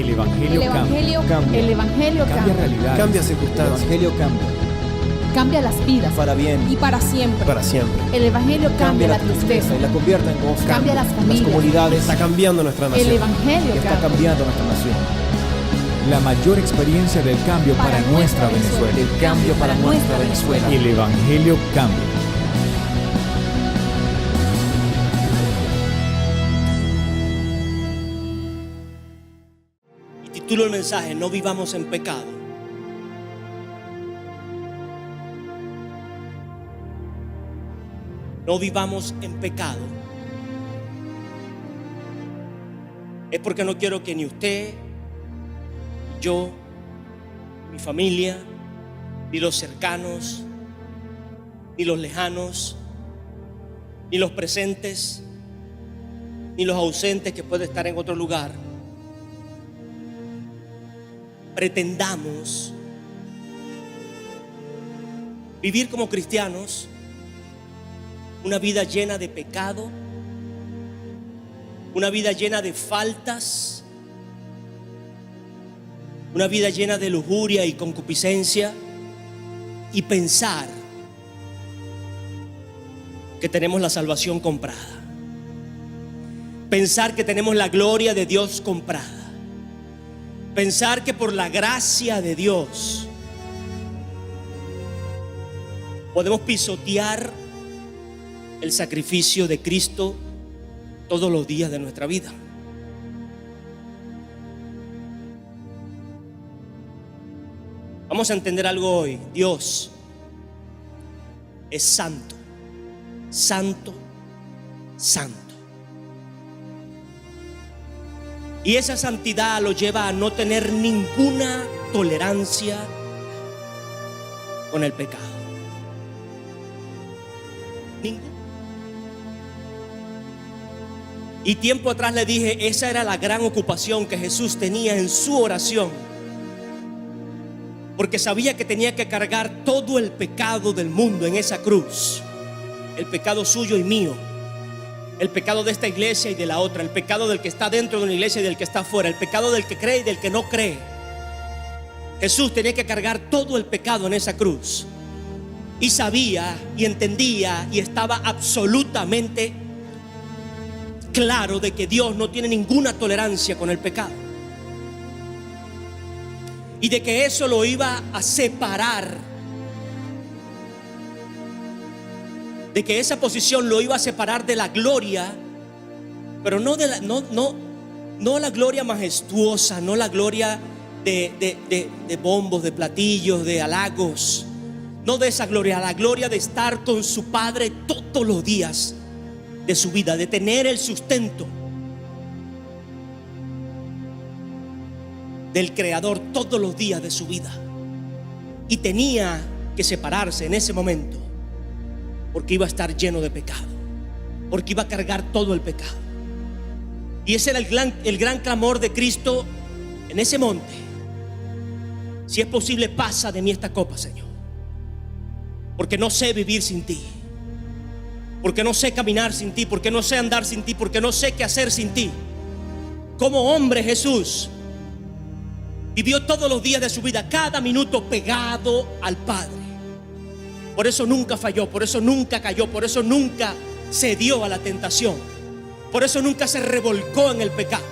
El Evangelio cambia. El Evangelio Cambia cambia. realidades. Cambia El circunstancias. Evangelio cambia. Cambia las vidas. Para bien. Y para siempre. Para siempre. El Evangelio cambia la tristeza. y la convierte en gozo. Cambia las Las familias. comunidades. Está cambiando nuestra El nación. Evangelio Está cambia. cambiando nuestra nación. La mayor experiencia del cambio para nuestra Venezuela. El cambio para nuestra Venezuela. El Evangelio cambia. Y titulo el mensaje: no vivamos en pecado. No vivamos en pecado. Es porque no quiero que ni usted, yo, mi familia, ni los cercanos, ni los lejanos, ni los presentes, ni los ausentes que pueden estar en otro lugar, pretendamos vivir como cristianos una vida llena de pecado, una vida llena de faltas, una vida llena de lujuria y concupiscencia, y pensar que tenemos la salvación comprada, pensar que tenemos la gloria de Dios comprada, pensar que por la gracia de Dios podemos pisotear el sacrificio de Cristo todos los días de nuestra vida. Vamos a entender algo hoy. Dios es santo, santo, santo. Y esa santidad lo lleva a no tener ninguna tolerancia con el pecado. Ninguna. Y tiempo atrás le dije, esa era la gran ocupación que Jesús tenía en su oración, porque sabía que tenía que cargar todo el pecado del mundo en esa cruz. El pecado suyo y mío, el pecado de esta iglesia y de la otra, el pecado del que está dentro de una iglesia y del que está fuera, el pecado del que cree y del que no cree. Jesús tenía que cargar todo el pecado en esa cruz. Y sabía y entendía y estaba absolutamente claro de que Dios no tiene ninguna tolerancia con el pecado, y de que eso lo iba a separar, de que esa posición lo iba a separar de la gloria, pero no la gloria majestuosa, no la gloria de bombos, de platillos, de halagos, no de esa gloria, la gloria de estar con su Padre todos los días de su vida, de tener el sustento del Creador todos los días de su vida. Y tenía que separarse en ese momento, porque iba a estar lleno de pecado, porque iba a cargar todo el pecado. Y ese era el gran clamor de Cristo en ese monte: si es posible, pasa de mí esta copa, Señor, porque no sé vivir sin ti, porque no sé caminar sin ti, porque no sé andar sin ti, porque no sé qué hacer sin ti. Como hombre, Jesús vivió todos los días de su vida, cada minuto pegado al Padre. Por eso nunca falló, por eso nunca cayó, por eso nunca cedió a la tentación, por eso nunca se revolcó en el pecado.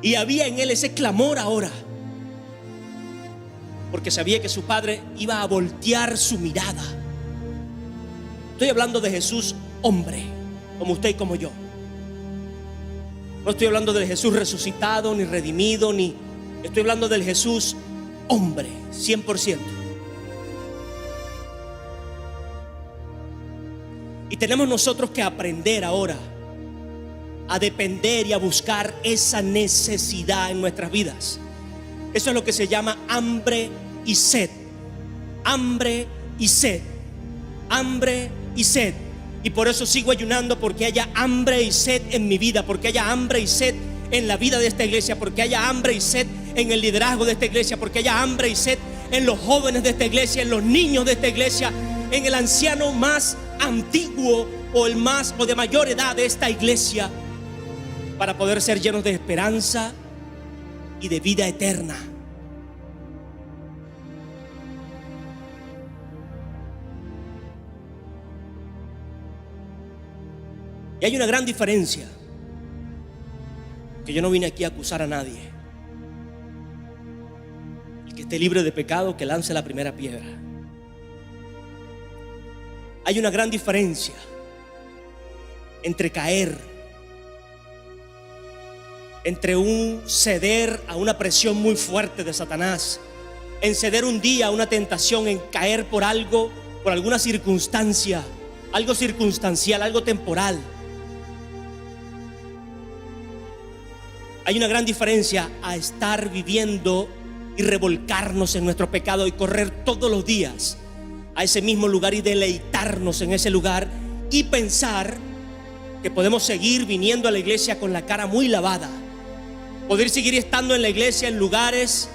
Y había en él ese clamor ahora, porque sabía que su Padre iba a voltear su mirada. Estoy hablando de Jesús hombre, como usted y como yo. No estoy hablando del Jesús resucitado, ni redimido, ni estoy hablando del Jesús hombre, 100%. Y tenemos nosotros que aprender ahora a depender y a buscar esa necesidad en nuestras vidas. Eso es lo que se llama hambre y sed. Hambre y sed. Hambre y sed. Y por eso sigo ayunando, porque haya hambre y sed en mi vida, porque haya hambre y sed en la vida de esta iglesia, porque haya hambre y sed en el liderazgo de esta iglesia, porque haya hambre y sed en los jóvenes de esta iglesia, en los niños de esta iglesia, en el anciano más antiguo o el más o de mayor edad de esta iglesia. para poder ser llenos de esperanza y de vida eterna. Y hay una gran diferencia, que yo no vine aquí a acusar a nadie. El que esté libre de pecado, que lance la primera piedra. Hay una gran diferencia entre caer, entre un ceder a una presión muy fuerte de Satanás, en ceder un día a una tentación, en caer por algo, por alguna circunstancia, algo circunstancial, algo temporal. Hay una gran diferencia a estar viviendo y revolcarnos en nuestro pecado y correr todos los días a ese mismo lugar y deleitarnos en ese lugar y pensar que podemos seguir viniendo a la iglesia con la cara muy lavada, poder seguir estando en la iglesia en lugares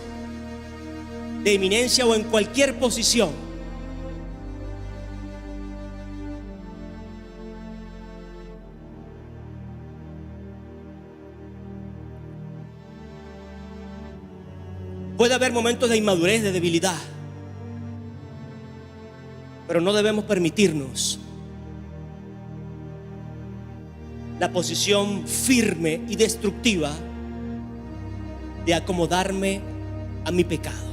de eminencia o en cualquier posición. Puede haber momentos de inmadurez, de debilidad, pero no debemos permitirnos la posición firme y destructiva de acomodarme a mi pecado,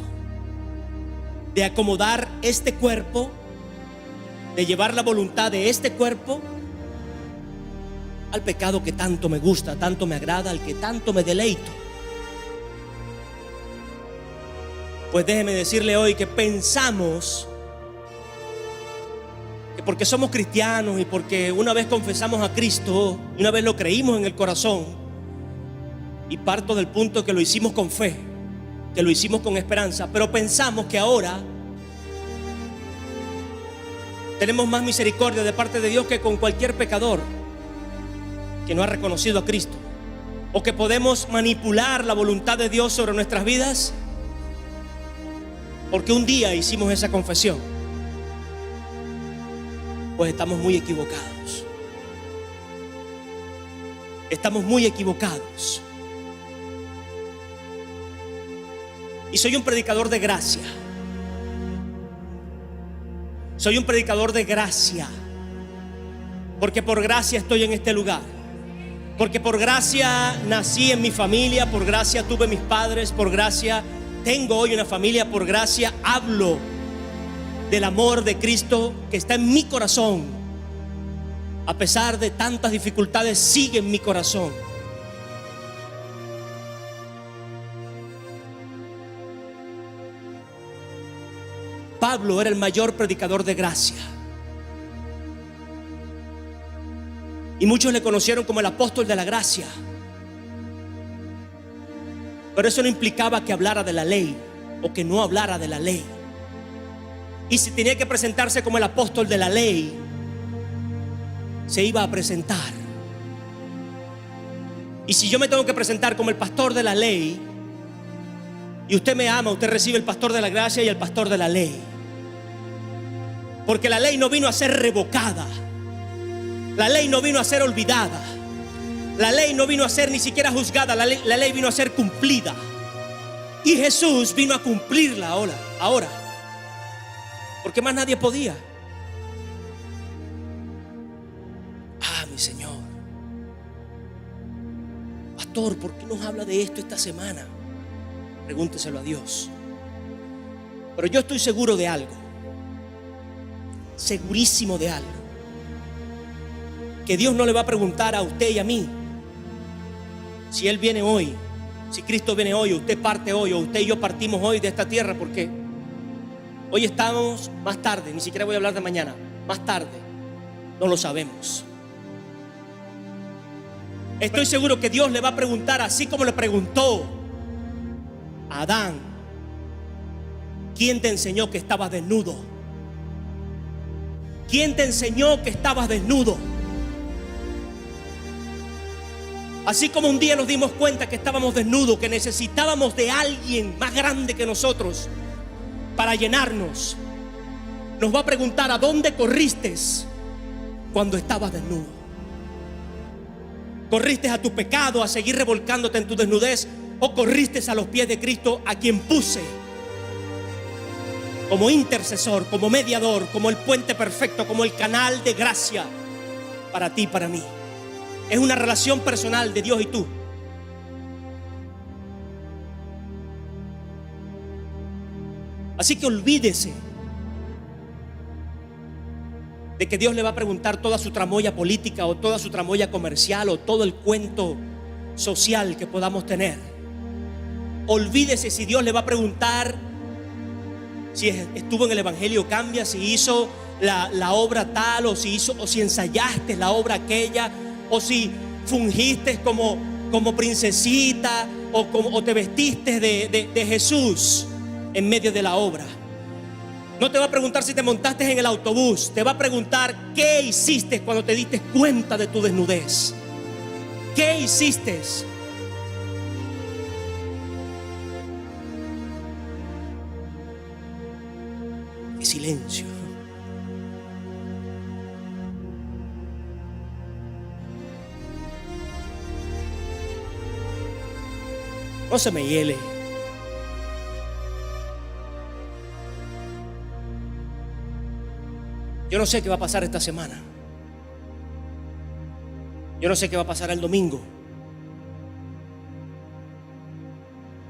de acomodar este cuerpo, de llevar la voluntad de este cuerpo al pecado que tanto me gusta, tanto me agrada, al que tanto me deleito. Pues déjeme decirle hoy que pensamos que porque somos cristianos y porque una vez confesamos a Cristo y una vez lo creímos en el corazón, y parto del punto que lo hicimos con fe, que lo hicimos con esperanza, pero pensamos que ahora tenemos más misericordia de parte de Dios que con cualquier pecador que no ha reconocido a Cristo, o que podemos manipular la voluntad de Dios sobre nuestras vidas porque un día hicimos esa confesión. Pues estamos muy equivocados. Estamos muy equivocados. Y soy un predicador de gracia. Soy un predicador de gracia, porque por gracia estoy en este lugar, porque por gracia nací en mi familia, por gracia tuve mis padres, por gracia tengo hoy una familia, por gracia hablo del amor de Cristo que está en mi corazón. A pesar de tantas dificultades, sigue en mi corazón. Pablo era el mayor predicador de gracia, y muchos le conocieron como el apóstol de la gracia. Pero eso no implicaba que hablara de la ley o que no hablara de la ley. Y si tenía que presentarse como el apóstol de la ley, se iba a presentar. Y si yo me tengo que presentar como el pastor de la ley, y usted me ama, usted recibe el pastor de la gracia y el pastor de la ley. Porque la ley no vino a ser revocada, la ley no vino a ser olvidada, la ley no vino a ser ni siquiera juzgada, la ley vino a ser cumplida. Y Jesús vino a cumplirla ahora. Porque más nadie podía. Mi Señor. Pastor, ¿por qué nos habla de esto esta semana? Pregúnteselo a Dios. Pero yo estoy seguro de algo. Segurísimo de algo. Que Dios no le va a preguntar a usted y a mí si Él viene hoy, si Cristo viene hoy, o usted parte hoy, o usted y yo partimos hoy de esta tierra, porque hoy estamos más tarde, ni siquiera voy a hablar de mañana, más tarde, no lo sabemos. Estoy seguro que Dios le va a preguntar, así como le preguntó a Adán: ¿quién te enseñó que estabas desnudo? ¿Quién te enseñó que estabas desnudo? Así como un día nos dimos cuenta que estábamos desnudos, que necesitábamos de alguien más grande que nosotros para llenarnos, nos va a preguntar: ¿a dónde corriste cuando estabas desnudo? ¿Corriste a tu pecado, a seguir revolcándote en tu desnudez? ¿O corriste a los pies de Cristo, a quien puse como intercesor, como mediador, como el puente perfecto, como el canal de gracia para ti y para mí? Es una relación personal de Dios y tú. Así que olvídese de que Dios le va a preguntar toda su tramoya política o toda su tramoya comercial o todo el cuento social que podamos tener. Olvídese si Dios le va a preguntar si estuvo en el Evangelio Cambia, si hizo la obra tal, o si ensayaste la obra aquella, o si fungiste como princesita, o te vestiste de Jesús en medio de la obra. No te va a preguntar si te montaste en el autobús. Te va a preguntar qué hiciste cuando te diste cuenta de tu desnudez. ¿Qué hiciste? Qué silencio. No se me hiele. Yo no sé qué va a pasar esta semana. Yo no sé qué va a pasar el domingo.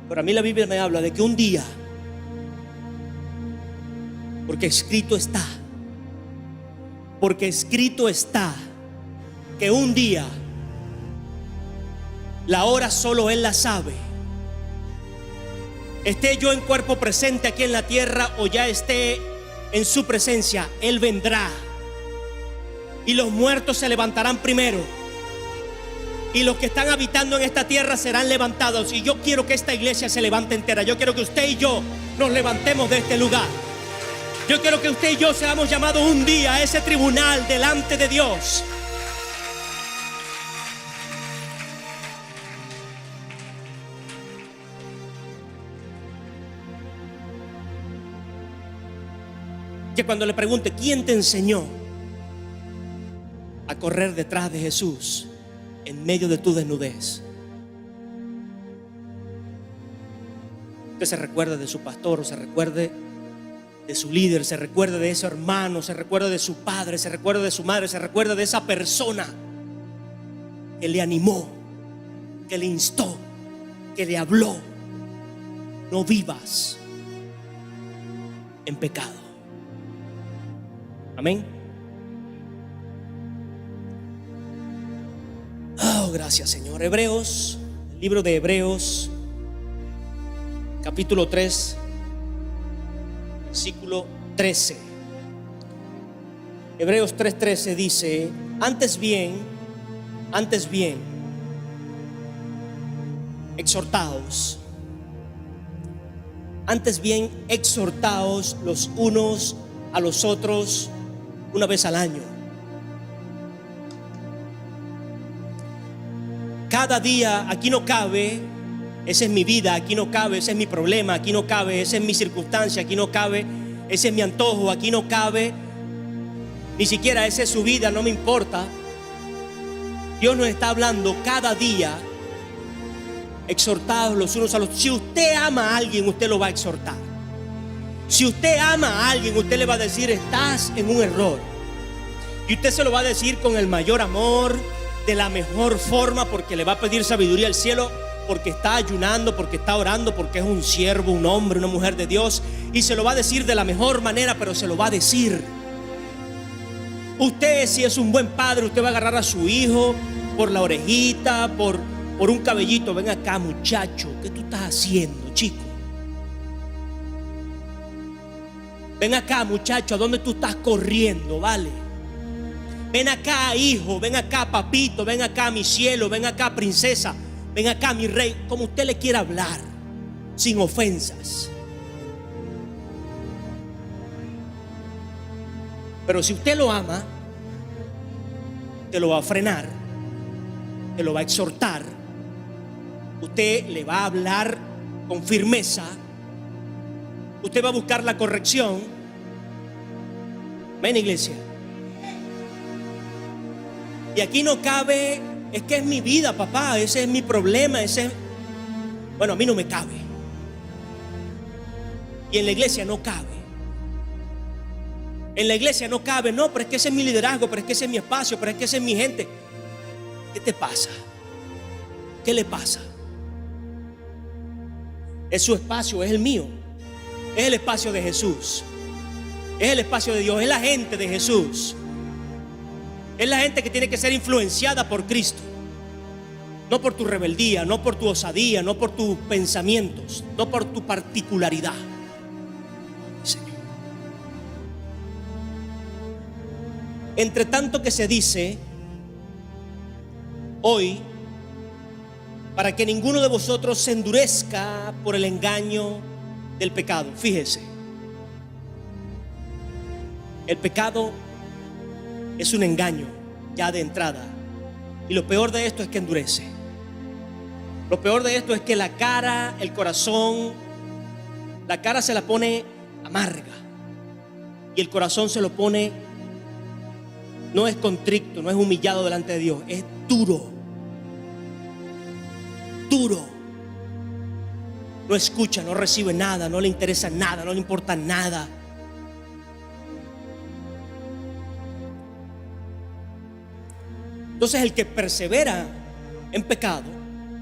Pero a mí la Biblia me habla de que un día, porque escrito está que un día, la hora solo Él la sabe. Esté yo en cuerpo presente aquí en la tierra o ya esté en su presencia, Él vendrá y los muertos se levantarán primero y los que están habitando en esta tierra serán levantados. Y yo quiero que esta iglesia se levante entera. Yo quiero que usted y yo nos levantemos de este lugar. Yo quiero que usted y yo seamos llamados un día a ese tribunal delante de Dios. Que cuando le pregunte ¿quién te enseñó a correr detrás de Jesús en medio de tu desnudez? Usted se recuerde de su pastor, o se recuerde de su líder, se recuerde de ese hermano, se recuerde de su padre, se recuerde de su madre, se recuerde de esa persona que le animó, que le instó, que le habló. No vivas en pecado. Amén. Oh, gracias, Señor. Hebreos, el libro de Hebreos, capítulo 3, versículo 13. Hebreos 3:13 dice: antes bien, exhortaos los unos a los otros una vez al año, cada día. Aquí no cabe, esa es mi vida, aquí no cabe, ese es mi problema, aquí no cabe, esa es mi circunstancia, aquí no cabe, ese es mi antojo, aquí no cabe, ni siquiera esa es su vida, no me importa. Dios nos está hablando cada día: exhortados los unos a los otros. Si usted ama a alguien, usted lo va a exhortar. Si usted ama a alguien, usted le va a decir: estás en un error. Y usted se lo va a decir con el mayor amor, de la mejor forma, porque le va a pedir sabiduría al cielo, porque está ayunando, porque está orando, porque es un siervo, un hombre, una mujer de Dios. Y se lo va a decir de la mejor manera, pero se lo va a decir. Usted, si es un buen padre, usted va a agarrar a su hijo por la orejita, por un cabellito. Ven acá, muchacho, ¿qué tú estás haciendo, chico? Ven acá, muchacho, ¿a dónde tú estás corriendo? Vale. Ven acá, hijo, ven acá, papito, ven acá, mi cielo, ven acá, princesa, ven acá, mi rey. Como usted le quiera hablar, sin ofensas. Pero si usted lo ama, te lo va a frenar, te lo va a exhortar. Usted le va a hablar con firmeza. Usted va a buscar la corrección. Ven, iglesia. Y aquí no cabe es que es mi vida, papá, ese es mi problema, bueno, a mí no me cabe. Y en la iglesia no cabe. En la iglesia no cabe, no, pero es que ese es mi liderazgo, pero es que ese es mi espacio, pero es que esa es mi gente. ¿Qué te pasa? ¿Qué le pasa? Es su espacio, es el mío. Es el espacio de Jesús. Es el espacio de Dios, es la gente de Jesús. Es la gente que tiene que ser influenciada por Cristo. No por tu rebeldía, no por tu osadía, no por tus pensamientos, no por tu particularidad. Señor. Entre tanto que se dice hoy, para que ninguno de vosotros se endurezca por el engaño del pecado. Fíjese, el pecado es un engaño ya de entrada. Y lo peor de esto es que endurece. Lo peor de esto es que la cara, el corazón, la cara se la pone amarga y el corazón se lo pone, no es contrito, no es humillado delante de Dios, es duro. Duro. No escucha, no recibe nada, no le interesa nada, no le importa nada. Entonces el que persevera en pecado,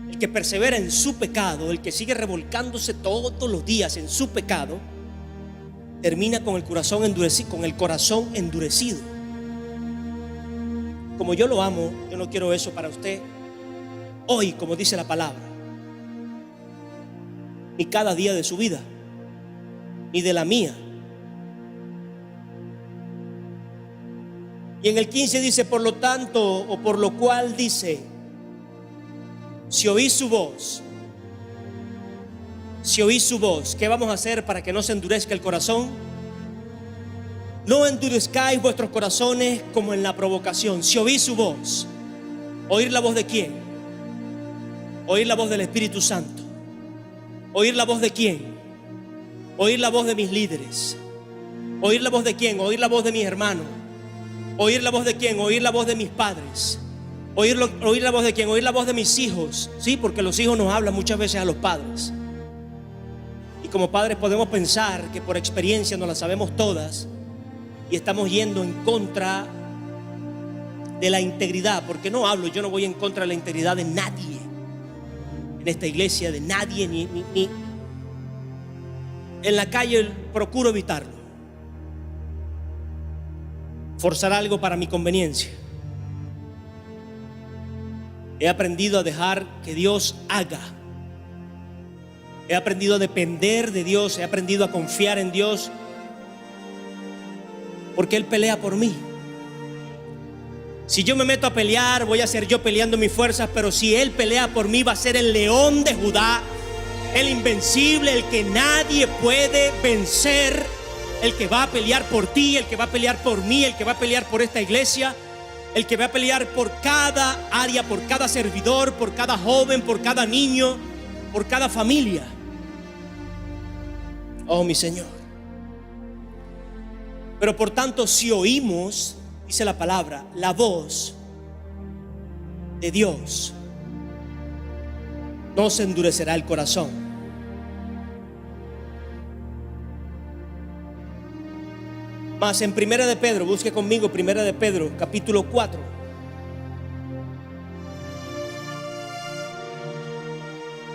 el que persevera en su pecado, el que sigue revolcándose todos los días en su pecado, termina con el corazón endurecido. Como yo lo amo, yo no quiero eso para usted hoy, como dice la palabra, ni cada día de su vida, ni de la mía. Y en el 15 dice, por lo tanto, o por lo cual dice, si oís su voz, ¿qué vamos a hacer para que no se endurezca el corazón? No endurezcáis vuestros corazones como en la provocación. Si oís su voz, ¿oír la voz de quién? Oír la voz del Espíritu Santo. ¿Oír la voz de quién? Oír la voz de mis líderes. ¿Oír la voz de quién? Oír la voz de mis hermanos. ¿Oír la voz de quién? Oír la voz de mis padres. ¿Oír la voz de quién? Oír la voz de mis hijos. Sí, porque los hijos nos hablan muchas veces a los padres. Y como padres podemos pensar que por experiencia nos las sabemos todas y estamos yendo en contra de la integridad. Porque yo no voy en contra de la integridad de nadie en esta iglesia, de nadie, ni en la calle. Procuro evitarlo. Forzar algo para mi conveniencia. He aprendido a dejar que Dios haga. He aprendido a depender de Dios. He aprendido a confiar en Dios, porque Él pelea por mí. Si yo me meto a pelear, voy a ser yo peleando mis fuerzas, pero si Él pelea por mí, va a ser el león de Judá, el invencible, el que nadie puede vencer, el que va a pelear por ti, el que va a pelear por mí, el que va a pelear por esta iglesia, el que va a pelear por cada área, por cada servidor, por cada joven, por cada niño, por cada familia. Oh, mi Señor. Pero por tanto, si oímos, dice la palabra, la voz de Dios, no se endurecerá el corazón. Más en Primera de Pedro, busque conmigo Primera de Pedro, capítulo 4.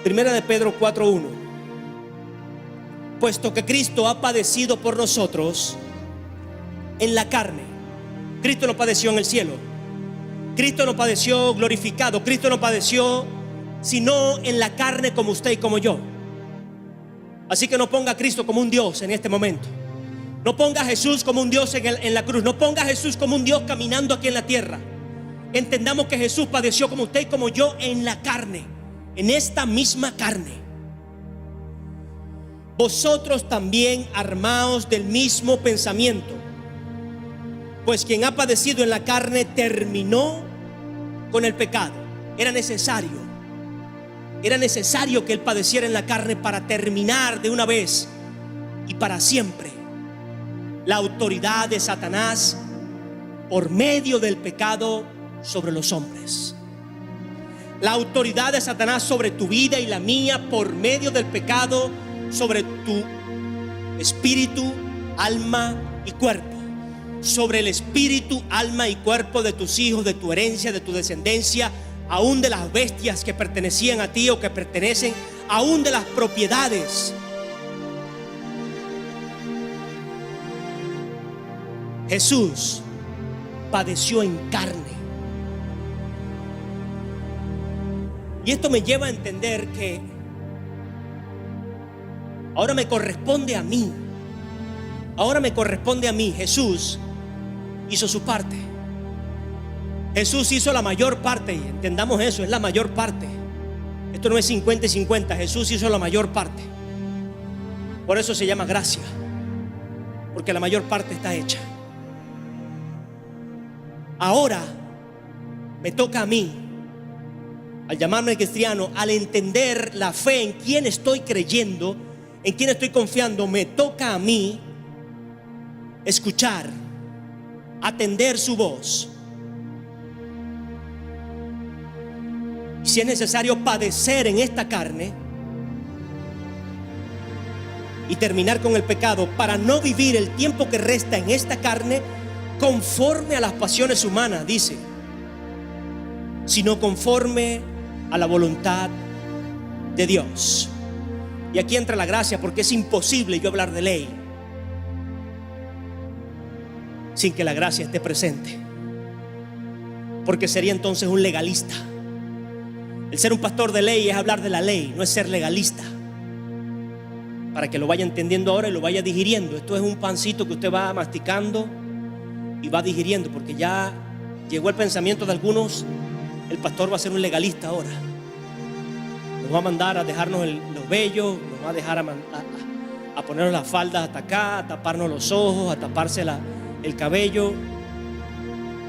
Primera de Pedro 4:1. Puesto que Cristo ha padecido por nosotros en la carne. Cristo no padeció en el cielo. Cristo no padeció glorificado. Cristo no padeció sino en la carne como usted y como yo. Así que no ponga a Cristo como un Dios en este momento. No ponga a Jesús como un Dios en la cruz. No ponga a Jesús como un Dios caminando aquí en la tierra. Entendamos que Jesús padeció como usted y como yo en la carne, en esta misma carne. Vosotros también armaos del mismo pensamiento, pues quien ha padecido en la carne terminó con el pecado. Era necesario que Él padeciera en la carne para terminar de una vez y para siempre la autoridad de Satanás por medio del pecado sobre los hombres. la autoridad de Satanás sobre tu vida y la mía por medio del pecado, sobre tu espíritu, alma y cuerpo, sobre el espíritu, alma y cuerpo de tus hijos, de tu herencia, de tu descendencia, aún de las bestias que pertenecían a ti o que pertenecen, aún de las propiedades. Jesús padeció en carne. Y esto me lleva a entender que ahora me corresponde a mí. Ahora me corresponde a mí. Jesús hizo su parte. Jesús hizo la mayor parte. Y entendamos eso, es la mayor parte. Esto no es 50 y 50. Jesús hizo la mayor parte. Por eso se llama gracia, porque la mayor parte está hecha. Ahora me toca a mí, al llamarme cristiano, al entender la fe en quién estoy creyendo, en quién estoy confiando, me toca a mí escuchar, atender su voz. Y si es necesario padecer en esta carne y terminar con el pecado para no vivir el tiempo que resta en esta carne conforme a las pasiones humanas, dice, sino conforme a la voluntad de Dios. Y aquí entra la gracia, porque es imposible yo hablar de ley sin que la gracia esté presente, porque sería entonces un legalista. El ser un pastor de ley es hablar de la ley, no es ser legalista. Para que lo vaya entendiendo ahora y lo vaya digiriendo. Esto es un pancito que usted va masticando y va digiriendo, porque ya llegó el pensamiento de algunos: el pastor va a ser un legalista ahora. Nos va a mandar a dejarnos los vellos, nos va a dejar a ponernos las faldas hasta acá, a taparnos los ojos, a taparse el cabello.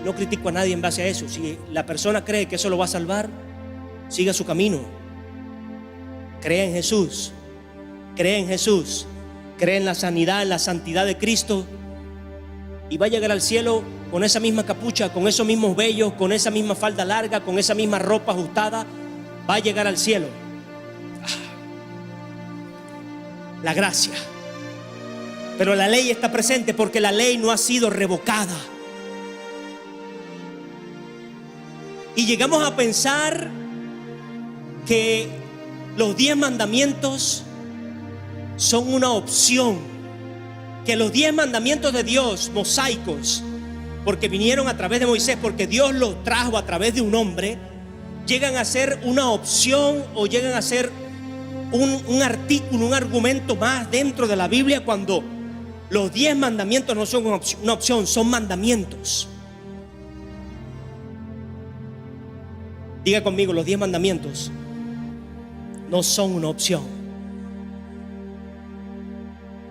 No critico a nadie en base a eso. Si la persona cree que eso lo va a salvar, siga su camino. Crea en Jesús. Cree en Jesús. Cree en la sanidad, en la santidad de Cristo, y va a llegar al cielo con esa misma capucha, con esos mismos vellos, con esa misma falda larga, con esa misma ropa ajustada. Va a llegar al cielo. La gracia. Pero la ley está presente porque la ley no ha sido revocada. Y llegamos a pensar que los 10 mandamientos son una opción, que los 10 mandamientos de Dios, mosaicos, porque vinieron a través de Moisés, porque Dios los trajo a través de un hombre, llegan a ser una opción o llegan a ser un artículo, un argumento más dentro de la Biblia, cuando los 10 mandamientos no son una opción, son mandamientos. Diga conmigo, los 10 mandamientos no son una opción,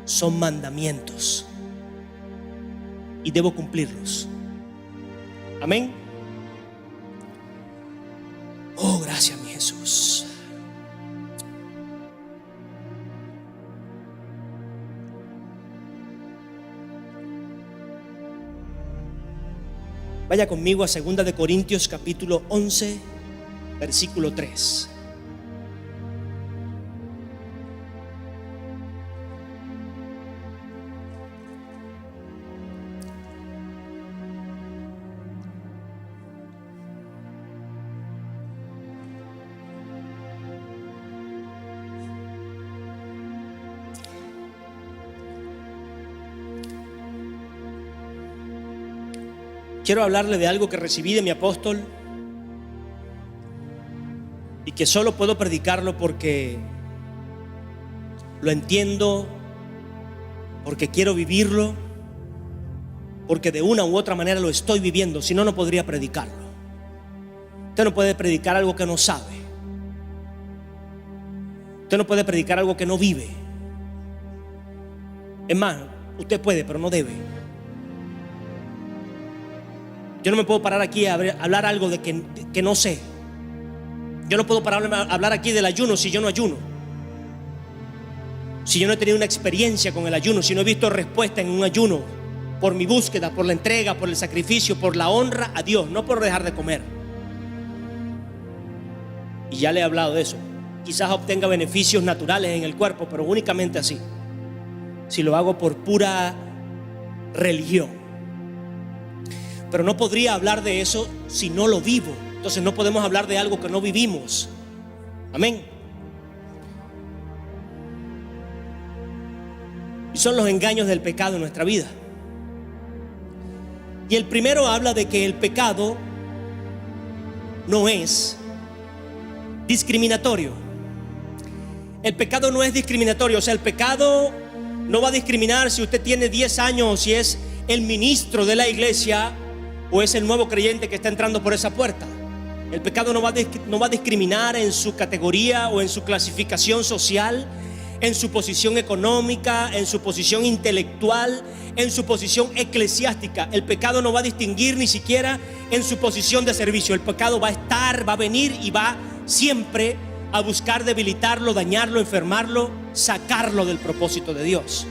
son mandamientos, y debo cumplirlos. Amén. Oh, gracias, mi Jesús. Vaya conmigo a 2 de Corintios capítulo 11, versículo 3. Quiero hablarle de algo que recibí de mi apóstol y que solo puedo predicarlo porque lo entiendo, porque quiero vivirlo, porque de una u otra manera lo estoy viviendo. Si no, no podría predicarlo. Usted no puede predicar algo que no sabe. Usted no puede predicar algo que no vive. Es más, usted puede, pero no debe. Yo no me puedo parar aquí a hablar algo de que no sé. Yo no puedo parar a hablar aquí del ayuno si yo no ayuno, si yo no he tenido una experiencia con el ayuno, si no he visto respuesta en un ayuno, por mi búsqueda, por la entrega, por el sacrificio, por la honra a Dios, no por dejar de comer. Y ya le he hablado de eso. Quizás obtenga beneficios naturales en el cuerpo, pero únicamente así. Si lo hago por pura religión. Pero no podría hablar de eso si no lo vivo. Entonces no podemos hablar de algo que no vivimos. Amén. Y son los engaños del pecado en nuestra vida. Y el primero habla de que el pecado no es discriminatorio. El pecado no es discriminatorio. O sea, el pecado no va a discriminar si usted tiene 10 años o si es el ministro de la iglesia o es el nuevo creyente que está entrando por esa puerta. El pecado no va a discriminar en su categoría o en su clasificación social, en su posición económica, en su posición intelectual, en su posición eclesiástica. El pecado no va a distinguir ni siquiera en su posición de servicio. El pecado va a estar, va a venir y va siempre a buscar debilitarlo, dañarlo, enfermarlo, sacarlo del propósito de Dios.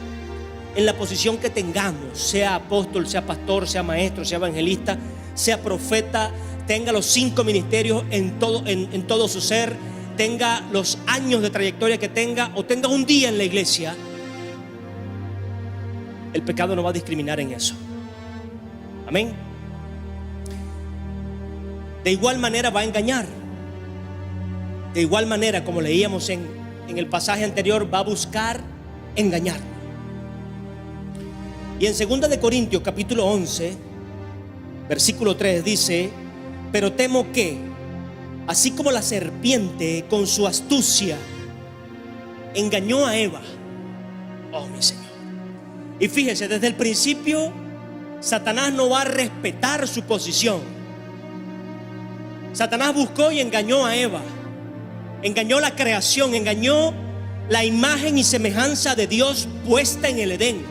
En la posición que tengamos, sea apóstol, sea pastor, sea maestro, sea evangelista, sea profeta, tenga los 5 ministerios en todo su ser, tenga los años de trayectoria que tenga o tenga un día en la iglesia, el pecado no va a discriminar en eso. Amén. De igual manera va a engañar. De igual manera, como leíamos en el pasaje anterior, va a buscar engañar. Y en 2 de Corintios capítulo 11 versículo 3 dice: pero temo que, así como la serpiente con su astucia engañó a Eva. Oh, mi Señor. Y fíjese, desde el principio Satanás no va a respetar su posición. Satanás buscó y engañó a Eva. Engañó la creación, engañó la imagen y semejanza de Dios puesta en el Edén.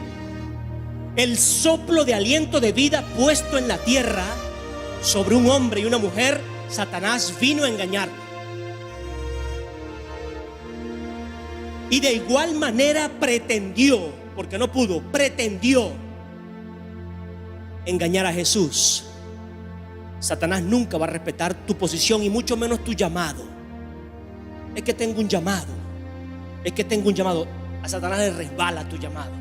El soplo de aliento de vida puesto en la tierra sobre un hombre y una mujer. Satanás vino a engañarlo. Y de igual manera pretendió, porque no pudo, pretendió engañar a Jesús. Satanás nunca va a respetar tu posición y mucho menos tu llamado. Es que tengo un llamado. Es que tengo un llamado. A Satanás le resbala tu llamado.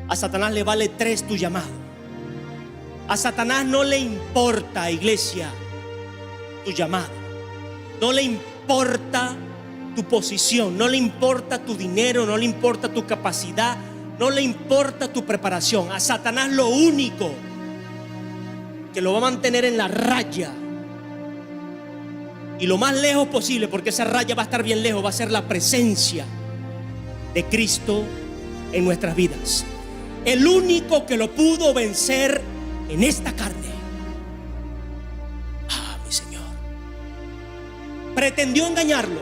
A Satanás le vale 3 tu llamado. A Satanás no le importa, iglesia, tu llamado. No le importa tu posición. No le importa tu dinero. No le importa tu capacidad. No le importa tu preparación. A Satanás lo único que lo va a mantener en la raya y lo más lejos posible, porque esa raya va a estar bien lejos, va a ser la presencia de Cristo en nuestras vidas. El único que lo pudo vencer en esta carne. Ah, mi Señor. Pretendió engañarlo.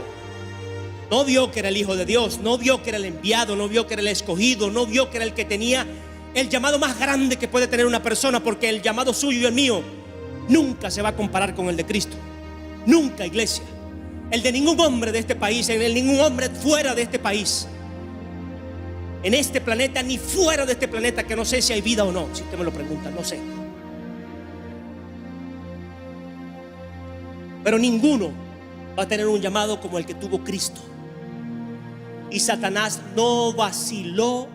No vio que era el Hijo de Dios, no vio que era el enviado, no vio que era el escogido, no vio que era el que tenía el llamado más grande que puede tener una persona, porque el llamado suyo y el mío nunca se va a comparar con el de Cristo. Nunca, iglesia. El de ningún hombre de este país, el de ningún hombre fuera de este país, en este planeta ni fuera de este planeta, que no sé si hay vida o no. Si usted me lo pregunta, no sé. Pero ninguno va a tener un llamado como el que tuvo Cristo. Y Satanás no vaciló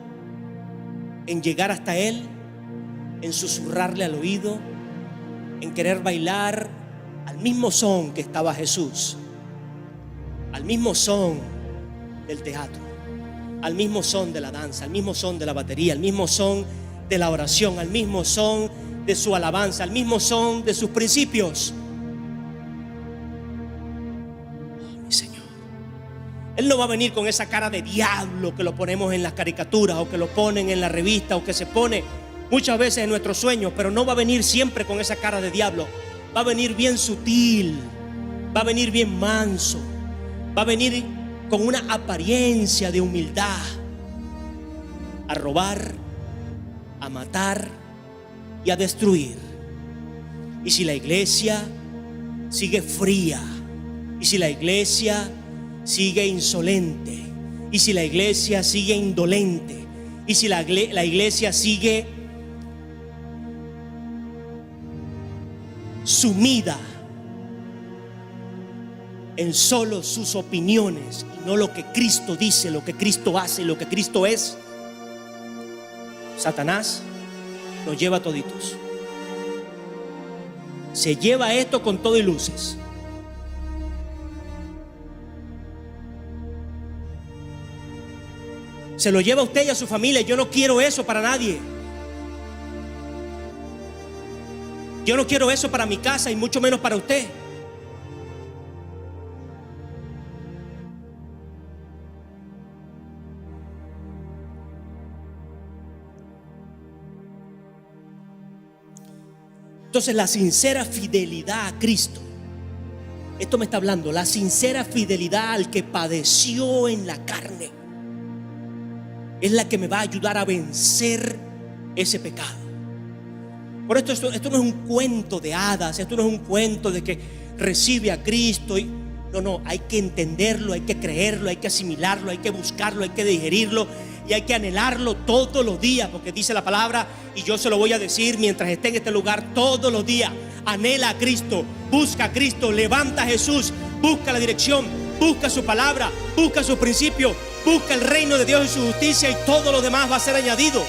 en llegar hasta él, en susurrarle al oído, en querer bailar al mismo son que estaba Jesús, al mismo son del teatro, al mismo son de la danza, al mismo son de la batería, al mismo son de la oración, al mismo son de su alabanza, al mismo son de sus principios. Oh, mi Señor. Él no va a venir con esa cara de diablo que lo ponemos en las caricaturas o que lo ponen en la revista o que se pone muchas veces en nuestros sueños, pero no va a venir siempre con esa cara de diablo. Va a venir bien sutil, va a venir bien manso, va a venir con una apariencia de humildad, a robar, a matar y a destruir. Y si la iglesia sigue fría, y si la iglesia sigue insolente, y si la iglesia sigue indolente, y si la iglesia sigue sumida en solo sus opiniones y no lo que Cristo dice, lo que Cristo hace, lo que Cristo es, Satanás nos lleva toditos. Se lleva esto con todo y luces. Se lo lleva a usted y a su familia. Yo no quiero eso para nadie. Yo no quiero eso para mi casa y mucho menos para usted. Entonces, la sincera fidelidad a Cristo, esto me está hablando, la sincera fidelidad al que padeció en la carne, es la que me va a ayudar a vencer ese pecado. Por esto no es un cuento de hadas, esto no es un cuento de que recibe a Cristo. No, hay que entenderlo, hay que creerlo, hay que asimilarlo, hay que buscarlo, hay que digerirlo y hay que anhelarlo todos los días, porque dice la palabra, y yo se lo voy a decir mientras esté en este lugar todos los días: anhela a Cristo, busca a Cristo, levanta a Jesús, busca la dirección, busca su palabra, busca su principio, busca el reino de Dios y su justicia, y todo lo demás va a ser añadido.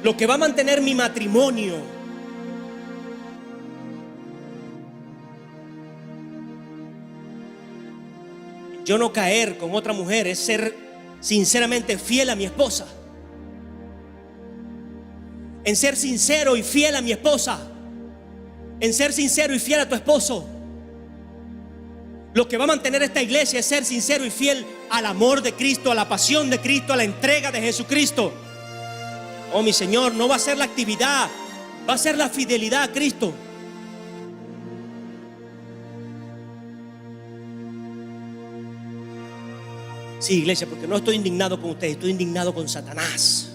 Lo que va a mantener mi matrimonio, yo no caer con otra mujer, es ser sinceramente fiel a mi esposa. En ser sincero y fiel a mi esposa. En ser sincero y fiel a tu esposo. Lo que va a mantener esta iglesia es ser sincero y fiel al amor de Cristo, a la pasión de Cristo, a la entrega de Jesucristo. Oh, mi Señor, no va a ser la actividad, va a ser la fidelidad a Cristo. Sí, iglesia, porque no estoy indignado con ustedes, estoy indignado con Satanás.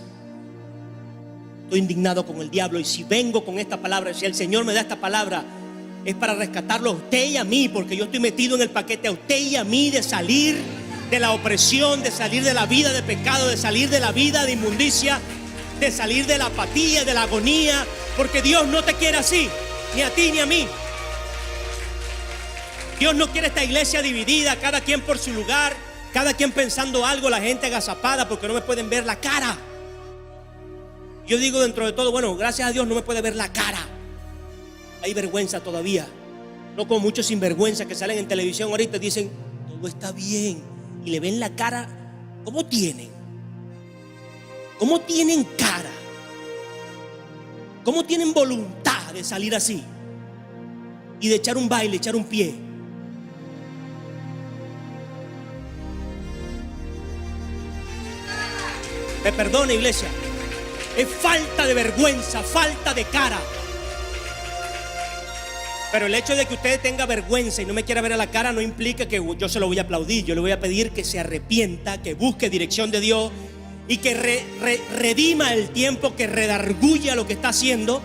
Estoy indignado con el diablo. Y si vengo con esta palabra, si el Señor me da esta palabra, es para rescatarlo a usted y a mí, porque yo estoy metido en el paquete a usted y a mí de salir de la opresión, de salir de la vida de pecado, de salir de la vida de inmundicia, de salir de la apatía, de la agonía, porque Dios no te quiere así, ni a ti ni a mí. Dios no quiere esta iglesia dividida, cada quien por su lugar, cada quien pensando algo, la gente agazapada porque no me pueden ver la cara. Yo digo dentro de todo, bueno, gracias a Dios no me puede ver la cara. Hay vergüenza todavía, no como muchos sinvergüenzas que salen en televisión ahorita y dicen todo está bien, y le ven la cara. ¿Cómo tienen? ¿Cómo tienen cara? ¿Cómo tienen voluntad de salir así? Y de echar un baile, echar un pie. Me perdone, iglesia. Es falta de vergüenza, falta de cara. Pero el hecho de que usted tenga vergüenza y no me quiera ver a la cara no implica que yo se lo voy a aplaudir. Yo le voy a pedir que se arrepienta, que busque dirección de Dios y que redima el tiempo, que redarguya lo que está haciendo,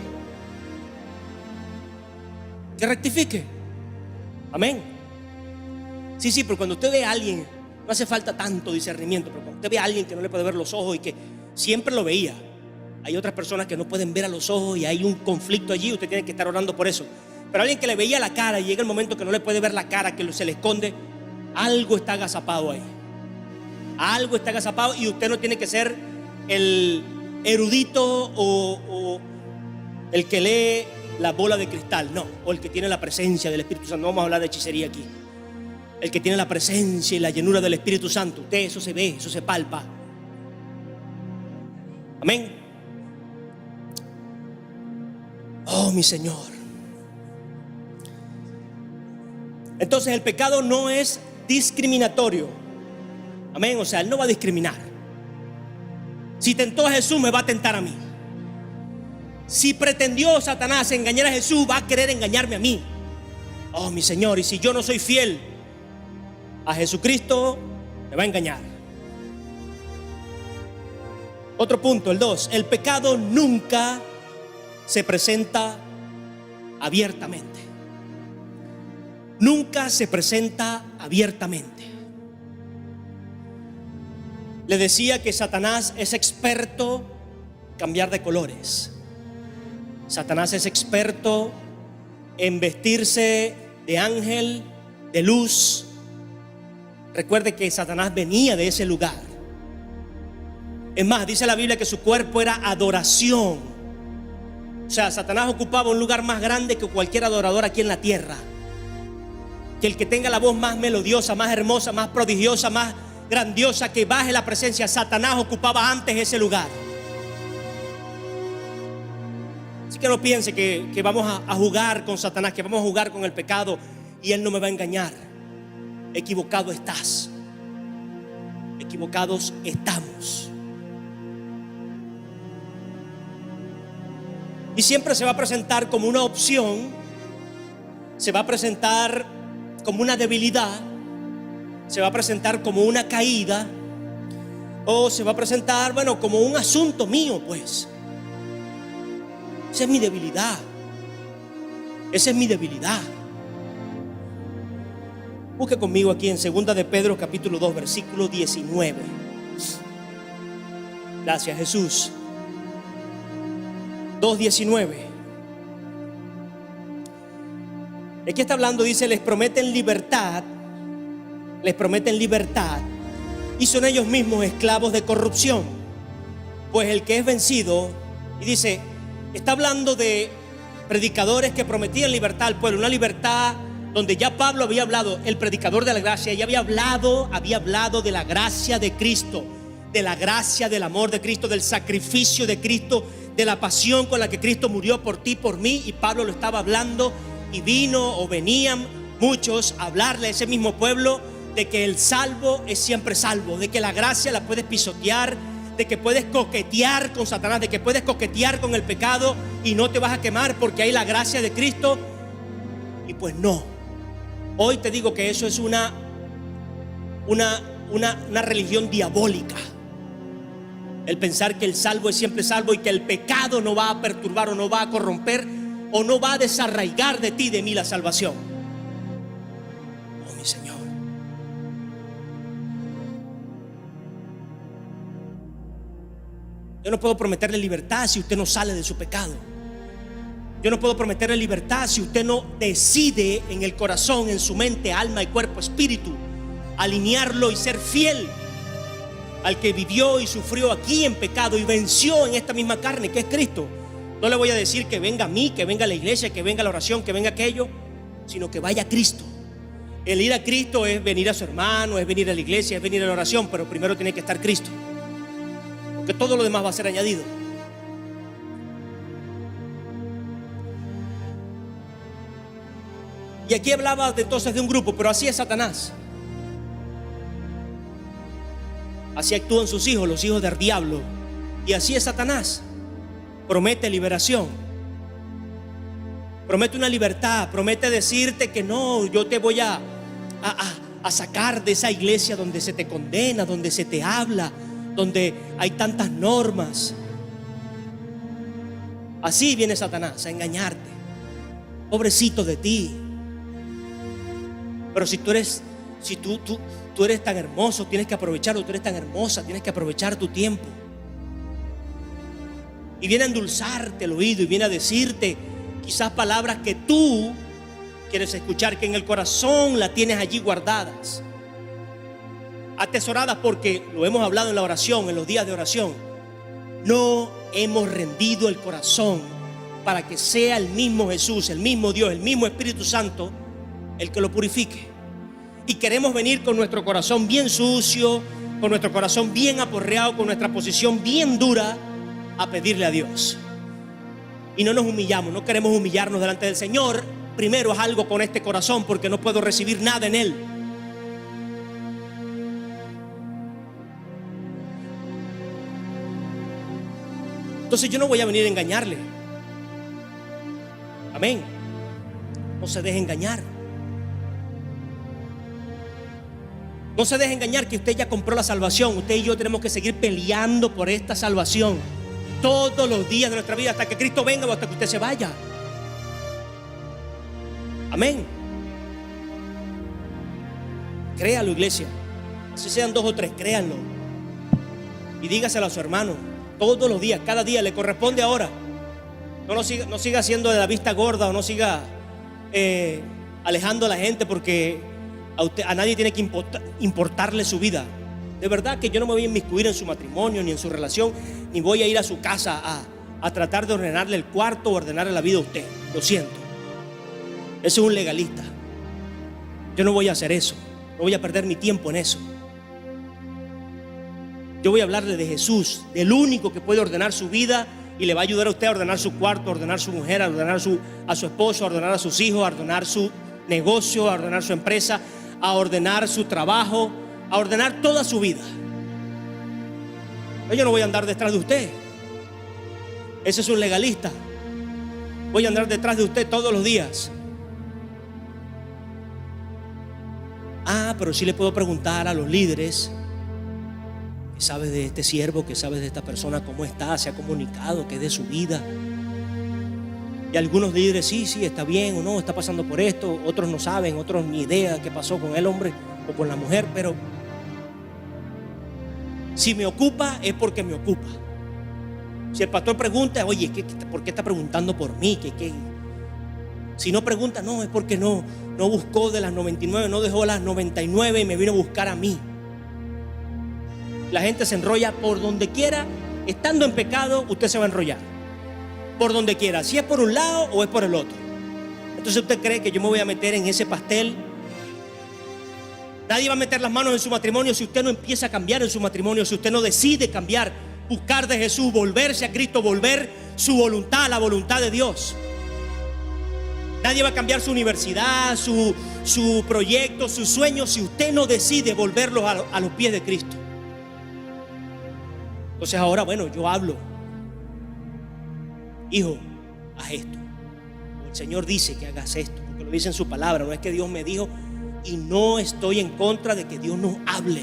que rectifique. Amén. Sí, pero cuando usted ve a alguien, no hace falta tanto discernimiento, pero cuando usted ve a alguien que no le puede ver los ojos y que siempre lo veía, hay otras personas que no pueden ver a los ojos y hay un conflicto allí, usted tiene que estar orando por eso. Pero alguien que le veía la cara y llega el momento que no le puede ver la cara, que se le esconde, algo está agazapado ahí. Algo está agazapado, y usted no tiene que ser el erudito o el que lee la bola de cristal, no, o el que tiene la presencia del Espíritu Santo. No vamos a hablar de hechicería aquí. El que tiene la presencia y la llenura del Espíritu Santo, usted, eso se ve, eso se palpa. Amén. Oh, mi Señor. Entonces el pecado no es discriminatorio. Amén, o sea, Él no va a discriminar. Si tentó a Jesús, me va a tentar a mí. Si pretendió Satanás engañar a Jesús, va a querer engañarme a mí. Oh, mi Señor, y si yo no soy fiel a Jesucristo, me va a engañar. Otro punto, el 2. El pecado nunca se presenta abiertamente. Nunca se presenta abiertamente. Le decía que Satanás es experto en cambiar de colores. Satanás es experto en vestirse de ángel, de luz. Recuerde que Satanás venía de ese lugar. Es más, dice la Biblia que su cuerpo era adoración. O sea, Satanás ocupaba un lugar más grande que cualquier adorador aquí en la tierra. Que el que tenga la voz más melodiosa, más hermosa, más prodigiosa, más grandiosa, que baje la presencia. Satanás ocupaba antes ese lugar. Así que no piense que vamos a jugar con Satanás, que vamos a jugar con el pecado y él no me va a engañar. Equivocado estás. Equivocados estamos. Y siempre se va a presentar como una opción, se va a presentar como una debilidad, se va a presentar como una caída, o se va a presentar, bueno, como un asunto mío, pues. Esa es mi debilidad. Esa es mi debilidad. Busque conmigo aquí en 2 de Pedro capítulo 2 versículo 19. Gracias, Jesús. 2:19. Aquí está hablando, dice, les prometen libertad, y son ellos mismos esclavos de corrupción. Pues el que es vencido, y dice, está hablando de predicadores que prometían libertad al pueblo, una libertad donde ya Pablo había hablado, el predicador de la gracia, ya había hablado de la gracia de Cristo, de la gracia del amor de Cristo, del sacrificio de Cristo, de la pasión con la que Cristo murió por ti, por mí. Y Pablo lo estaba hablando, y venían muchos a hablarle a ese mismo pueblo de que el salvo es siempre salvo, de que la gracia la puedes pisotear, de que puedes coquetear con Satanás, de que puedes coquetear con el pecado y no te vas a quemar porque hay la gracia de Cristo. Y pues no. Hoy te digo que eso es una religión diabólica. El pensar que el salvo es siempre salvo y que el pecado no va a perturbar o no va a corromper o no va a desarraigar de ti, de mí, la salvación. Oh, mi Señor. Yo no puedo prometerle libertad si usted no sale de su pecado. Yo no puedo prometerle libertad si usted no decide en el corazón, en su mente, alma y cuerpo, espíritu, alinearlo y ser fiel al que vivió y sufrió aquí en pecado y venció en esta misma carne que es Cristo. No le voy a decir que venga a mí, que venga a la iglesia, que venga a la oración, que venga aquello, sino que vaya a Cristo. El ir a Cristo es venir a su hermano, es venir a la iglesia, es venir a la oración, pero primero tiene que estar Cristo, porque todo lo demás va a ser añadido. Y aquí hablaba entonces de un grupo, pero así es Satanás. Así actúan sus hijos, los hijos del diablo. Y así es Satanás. Promete liberación, promete una libertad, promete decirte que no, yo te voy a sacar de esa iglesia donde se te condena, donde se te habla, donde hay tantas normas. Así viene Satanás a engañarte. Pobrecito de ti. Pero si tú eres tan hermoso, tienes que aprovecharlo. Tú eres tan hermosa, tienes que aprovechar tu tiempo. Y viene a endulzarte el oído y viene a decirte quizás palabras que tú quieres escuchar, que en el corazón las tienes allí guardadas, atesoradas, porque lo hemos hablado en la oración, en los días de oración. No hemos rendido el corazón para que sea el mismo Jesús, el mismo Dios, el mismo Espíritu Santo el que lo purifique. Y queremos venir con nuestro corazón bien sucio, con nuestro corazón bien aporreado, con nuestra posición bien dura, a pedirle a Dios. Y no nos humillamos, no queremos humillarnos delante del Señor. Primero haz algo con este corazón, porque no puedo recibir nada en él. Entonces yo no voy a venir a engañarle. Amén. No se deje engañar. No se deje engañar que usted ya compró la salvación. Usted y yo tenemos que seguir peleando por esta salvación todos los días de nuestra vida, hasta que Cristo venga o hasta que usted se vaya. Amén. Créalo, iglesia. Si sean 2 o 3, créanlo. Y dígaselo a su hermano todos los días, cada día le corresponde ahora. No siga haciendo de la vista gorda, o no siga alejando a la gente, porque a nadie tiene que importarle su vida. De verdad que yo no me voy a inmiscuir en su matrimonio ni en su relación, ni voy a ir a su casa a tratar de ordenarle el cuarto o ordenarle la vida a usted. Lo siento. Eso es un legalista. Yo no voy a hacer eso. No voy a perder mi tiempo en eso. Yo voy a hablarle de Jesús, del único que puede ordenar su vida y le va a ayudar a usted a ordenar su cuarto, a ordenar su mujer, a ordenar a su esposo, a ordenar a sus hijos, a ordenar su negocio, a ordenar su empresa, a ordenar su trabajo, a ordenar toda su vida. Yo no voy a andar detrás de usted. Ese es un legalista. Voy a andar detrás de usted todos los días. Pero sí le puedo preguntar a los líderes: ¿qué sabes de este siervo? ¿Qué sabes de esta persona? ¿Cómo está? ¿Se ha comunicado? ¿Qué es de su vida? Y algunos líderes sí, está bien o no, está pasando por esto. Otros no saben, otros ni idea qué pasó con el hombre o con la mujer. Pero si me ocupa, es porque me ocupa. Si el pastor pregunta: oye, ¿por qué está preguntando por mí? Si no pregunta, no, es porque no buscó de las 99, no dejó las 99 y me vino a buscar a mí. La gente se enrolla por donde quiera. Estando en pecado, usted se va a enrollar por donde quiera, si es por un lado o es por el otro. Entonces usted cree que yo me voy a meter en ese pastel. Nadie va a meter las manos en su matrimonio si usted no empieza a cambiar en su matrimonio, si usted no decide cambiar, buscar de Jesús, volverse a Cristo, volver su voluntad a la voluntad de Dios. Nadie va a cambiar su universidad, su proyecto, sus sueños, si usted no decide volverlos a los pies de Cristo. Entonces ahora, bueno, yo hablo: hijo, haz esto. El Señor dice que hagas esto, porque lo dice en su palabra. No es que Dios me dijo, y no estoy en contra de que Dios nos hable.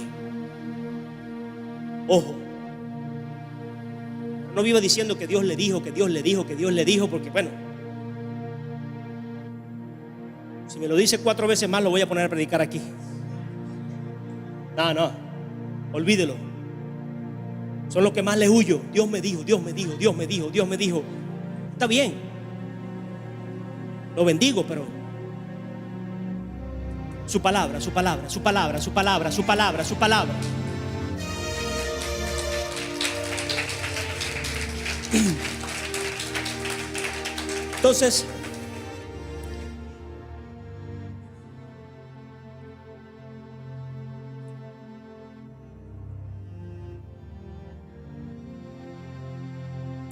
Ojo, no viva diciendo que Dios le dijo, que Dios le dijo, que Dios le dijo, porque bueno, si me lo dice 4 veces más, lo voy a poner a predicar aquí. No, olvídelo. Son los que más les huyo. Dios me dijo, Dios me dijo, Dios me dijo, Dios me dijo. Está bien, lo bendigo, pero su palabra, su palabra, su palabra, su palabra, su palabra, su palabra. Entonces,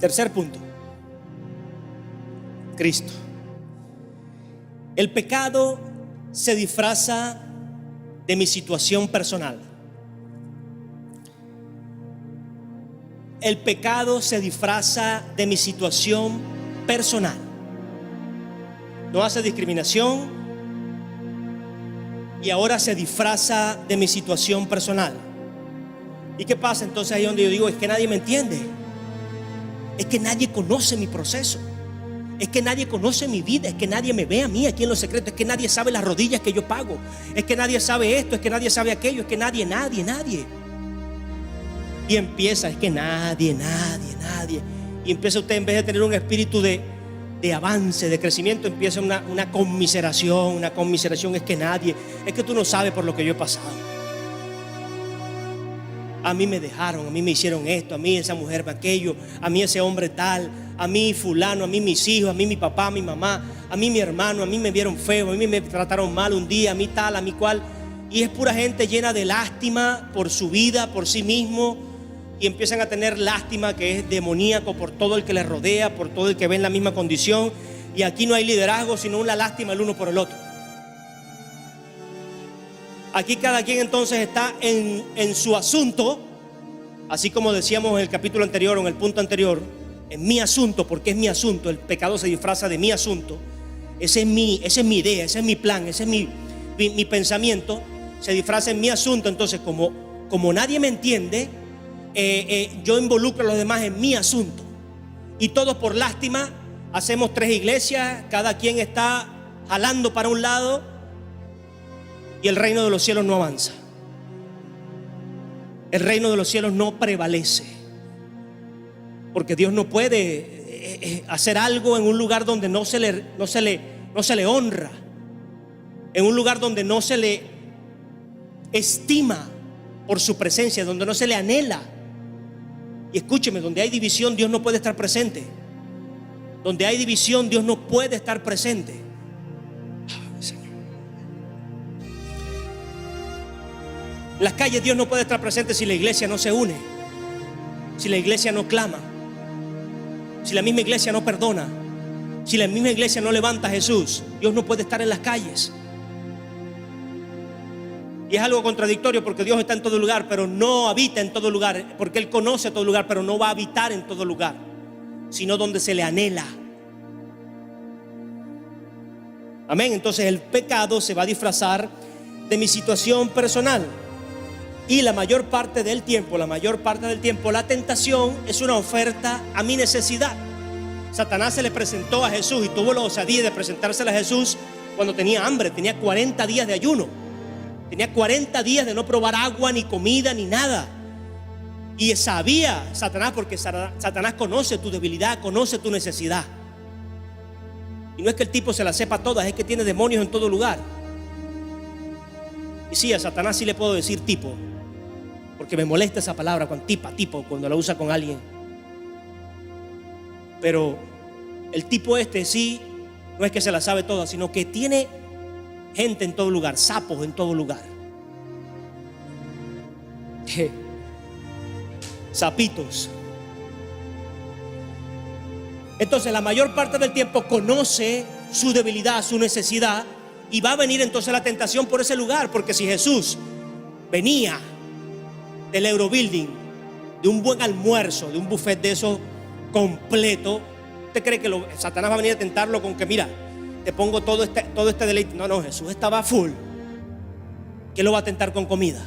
tercer punto: Cristo. El pecado se disfraza de mi situación personal. El pecado se disfraza de mi situación personal. No hace discriminación y ahora se disfraza de mi situación personal. ¿Y qué pasa entonces ahí donde yo digo: es que nadie me entiende? Es que nadie conoce mi proceso. Es que nadie conoce mi vida. Es que nadie me ve a mí aquí en los secretos. Es que nadie sabe las rodillas que yo pago. Es que nadie sabe esto. Es que nadie sabe aquello. Es que nadie. Y empieza: es que nadie. Y empieza usted, en vez de tener un espíritu de avance, de crecimiento, empieza una conmiseración. Es que nadie. Es que tú no sabes por lo que yo he pasado. A mí me dejaron, a mí me hicieron esto, a mí esa mujer aquello, a mí ese hombre tal, a mí fulano, a mí mis hijos, a mí mi papá, mi mamá, a mí mi hermano, a mí me vieron feo, a mí me trataron mal un día, a mí tal, a mí cual. Y es pura gente llena de lástima por su vida, por sí mismo, y empiezan a tener lástima que es demoníaco por todo el que les rodea, por todo el que ve en la misma condición. Y aquí no hay liderazgo, sino una lástima el uno por el otro. Aquí cada quien entonces está en su asunto, así como decíamos en el capítulo anterior o en el punto anterior, en mi asunto, porque es mi asunto. El pecado se disfraza de mi asunto. Esa es mi idea, ese es mi plan, ese es mi pensamiento. Se disfraza en mi asunto. Entonces como nadie me entiende, yo involucro a los demás en mi asunto. Y todos por lástima hacemos 3 iglesias, cada quien está jalando para un lado y el reino de los cielos no avanza. el reino de los cielos no prevalece. Porque Dios no puede hacer algo en un lugar donde no se le honra, en un lugar donde no se le estima por su presencia, donde no se le anhela. Y escúcheme, donde hay división, Dios no puede estar presente. Donde hay división, Dios no puede estar presente. En las calles Dios no puede estar presente si la iglesia no se une, si la iglesia no clama, si la misma iglesia no perdona, si la misma iglesia no levanta a Jesús. Dios no puede estar en las calles. Y es algo contradictorio porque Dios está en todo lugar, pero no habita en todo lugar, porque Él conoce todo lugar, pero no va a habitar en todo lugar, sino donde se le anhela. Amén. Entonces el pecado se va a disfrazar de mi situación personal. Y la mayor parte del tiempo, la tentación es una oferta a mi necesidad. Satanás se le presentó a Jesús y tuvo la osadía de presentársela a Jesús cuando tenía hambre. Tenía 40 días de ayuno. Tenía 40 días de no probar agua, ni comida, ni nada. Y sabía Satanás, porque Satanás conoce tu debilidad, conoce tu necesidad. Y no es que el tipo se la sepa todas, es que tiene demonios en todo lugar. Y sí, a Satanás sí le puedo decir tipo, porque me molesta esa palabra, tipo, cuando la usa con alguien. Pero el tipo sí, no es que se la sabe toda, sino que tiene gente en todo lugar, sapos en todo lugar. Sapitos. Entonces la mayor parte del tiempo conoce su debilidad, su necesidad, y va a venir entonces la tentación por ese lugar. Porque si Jesús venía del Eurobuilding, de un buen almuerzo, de un buffet de esos completo, ¿usted cree que Satanás va a venir a tentarlo con que mira, te pongo todo este deleite? No, Jesús estaba full. ¿Qué lo va a tentar con comida?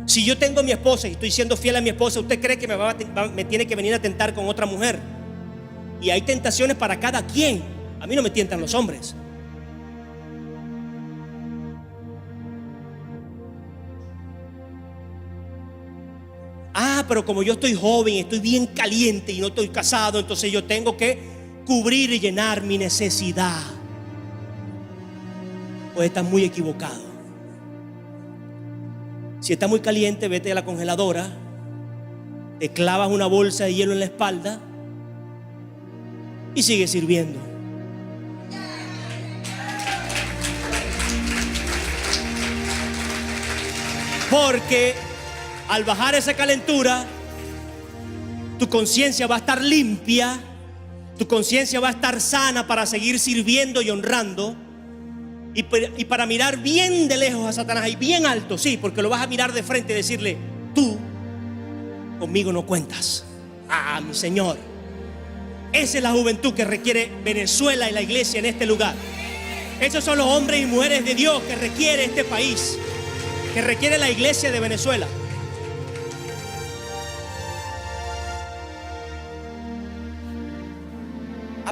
Si yo tengo a mi esposa y estoy siendo fiel a mi esposa, ¿usted cree que me tiene que venir a tentar con otra mujer? Y hay tentaciones para cada quien. A mí no me tientan los hombres. Pero como yo estoy joven, estoy bien caliente y no estoy casado, entonces yo tengo que cubrir y llenar mi necesidad. Pues estás muy equivocado. Si está muy caliente, vete a la congeladora, te clavas una bolsa de hielo en la espalda y sigue sirviendo. Porque al bajar esa calentura, tu conciencia va a estar limpia, tu conciencia va a estar sana para seguir sirviendo y honrando. Y para mirar bien de lejos a Satanás y bien alto, sí, porque lo vas a mirar de frente y decirle: tú conmigo no cuentas. Mi Señor. Esa es la juventud que requiere Venezuela y la iglesia en este lugar. Esos son los hombres y mujeres de Dios que requiere este país, que requiere la iglesia de Venezuela.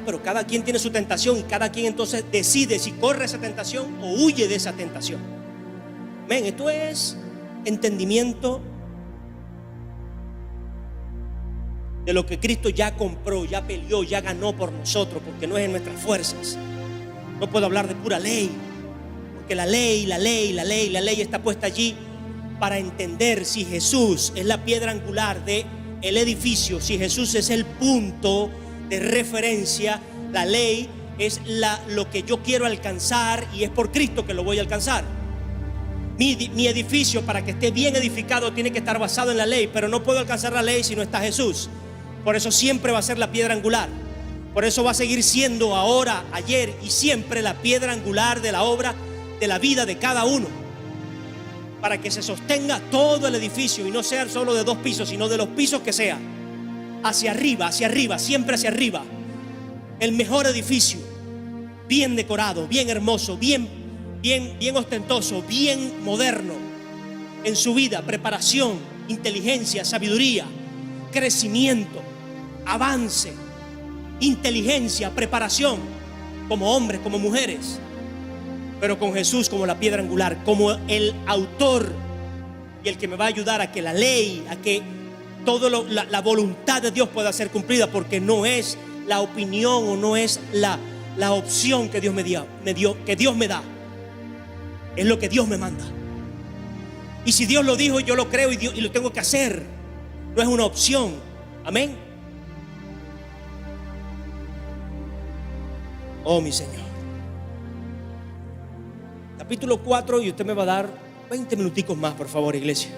Pero cada quien tiene su tentación y cada quien entonces decide si corre esa tentación o huye de esa tentación. Ven, esto es entendimiento de lo que Cristo ya compró, ya peleó, ya ganó por nosotros, porque no es en nuestras fuerzas. No puedo hablar de pura ley, porque la ley está puesta allí para entender si Jesús es la piedra angular del edificio, si Jesús es el punto de referencia. La ley es lo que yo quiero alcanzar y es por Cristo que lo voy a alcanzar. Mi edificio, para que esté bien edificado, tiene que estar basado en la ley, pero no puedo alcanzar la ley si no está Jesús. Por eso siempre va a ser la piedra angular. Por eso va a seguir siendo ahora, ayer y siempre la piedra angular de la obra, de la vida de cada uno, para que se sostenga todo el edificio y no sea solo de 2 pisos, sino de los pisos que sea. Hacia arriba, siempre hacia arriba. El mejor edificio, bien decorado, bien hermoso, bien ostentoso, bien moderno. En su vida, preparación, inteligencia, sabiduría, crecimiento, avance, inteligencia, preparación, como hombres, como mujeres. pero con Jesús como la piedra angular, como el autor y el que me va a ayudar a que la ley, a que la voluntad de Dios pueda ser cumplida, porque no es la opinión o no es la opción que Dios me dio, que Dios me da, es lo que Dios me manda. Y si Dios lo dijo, yo lo creo y lo tengo que hacer, no es una opción. Amén. Oh, mi Señor. Capítulo 4, y usted me va a dar 20 minuticos más, por favor, iglesia.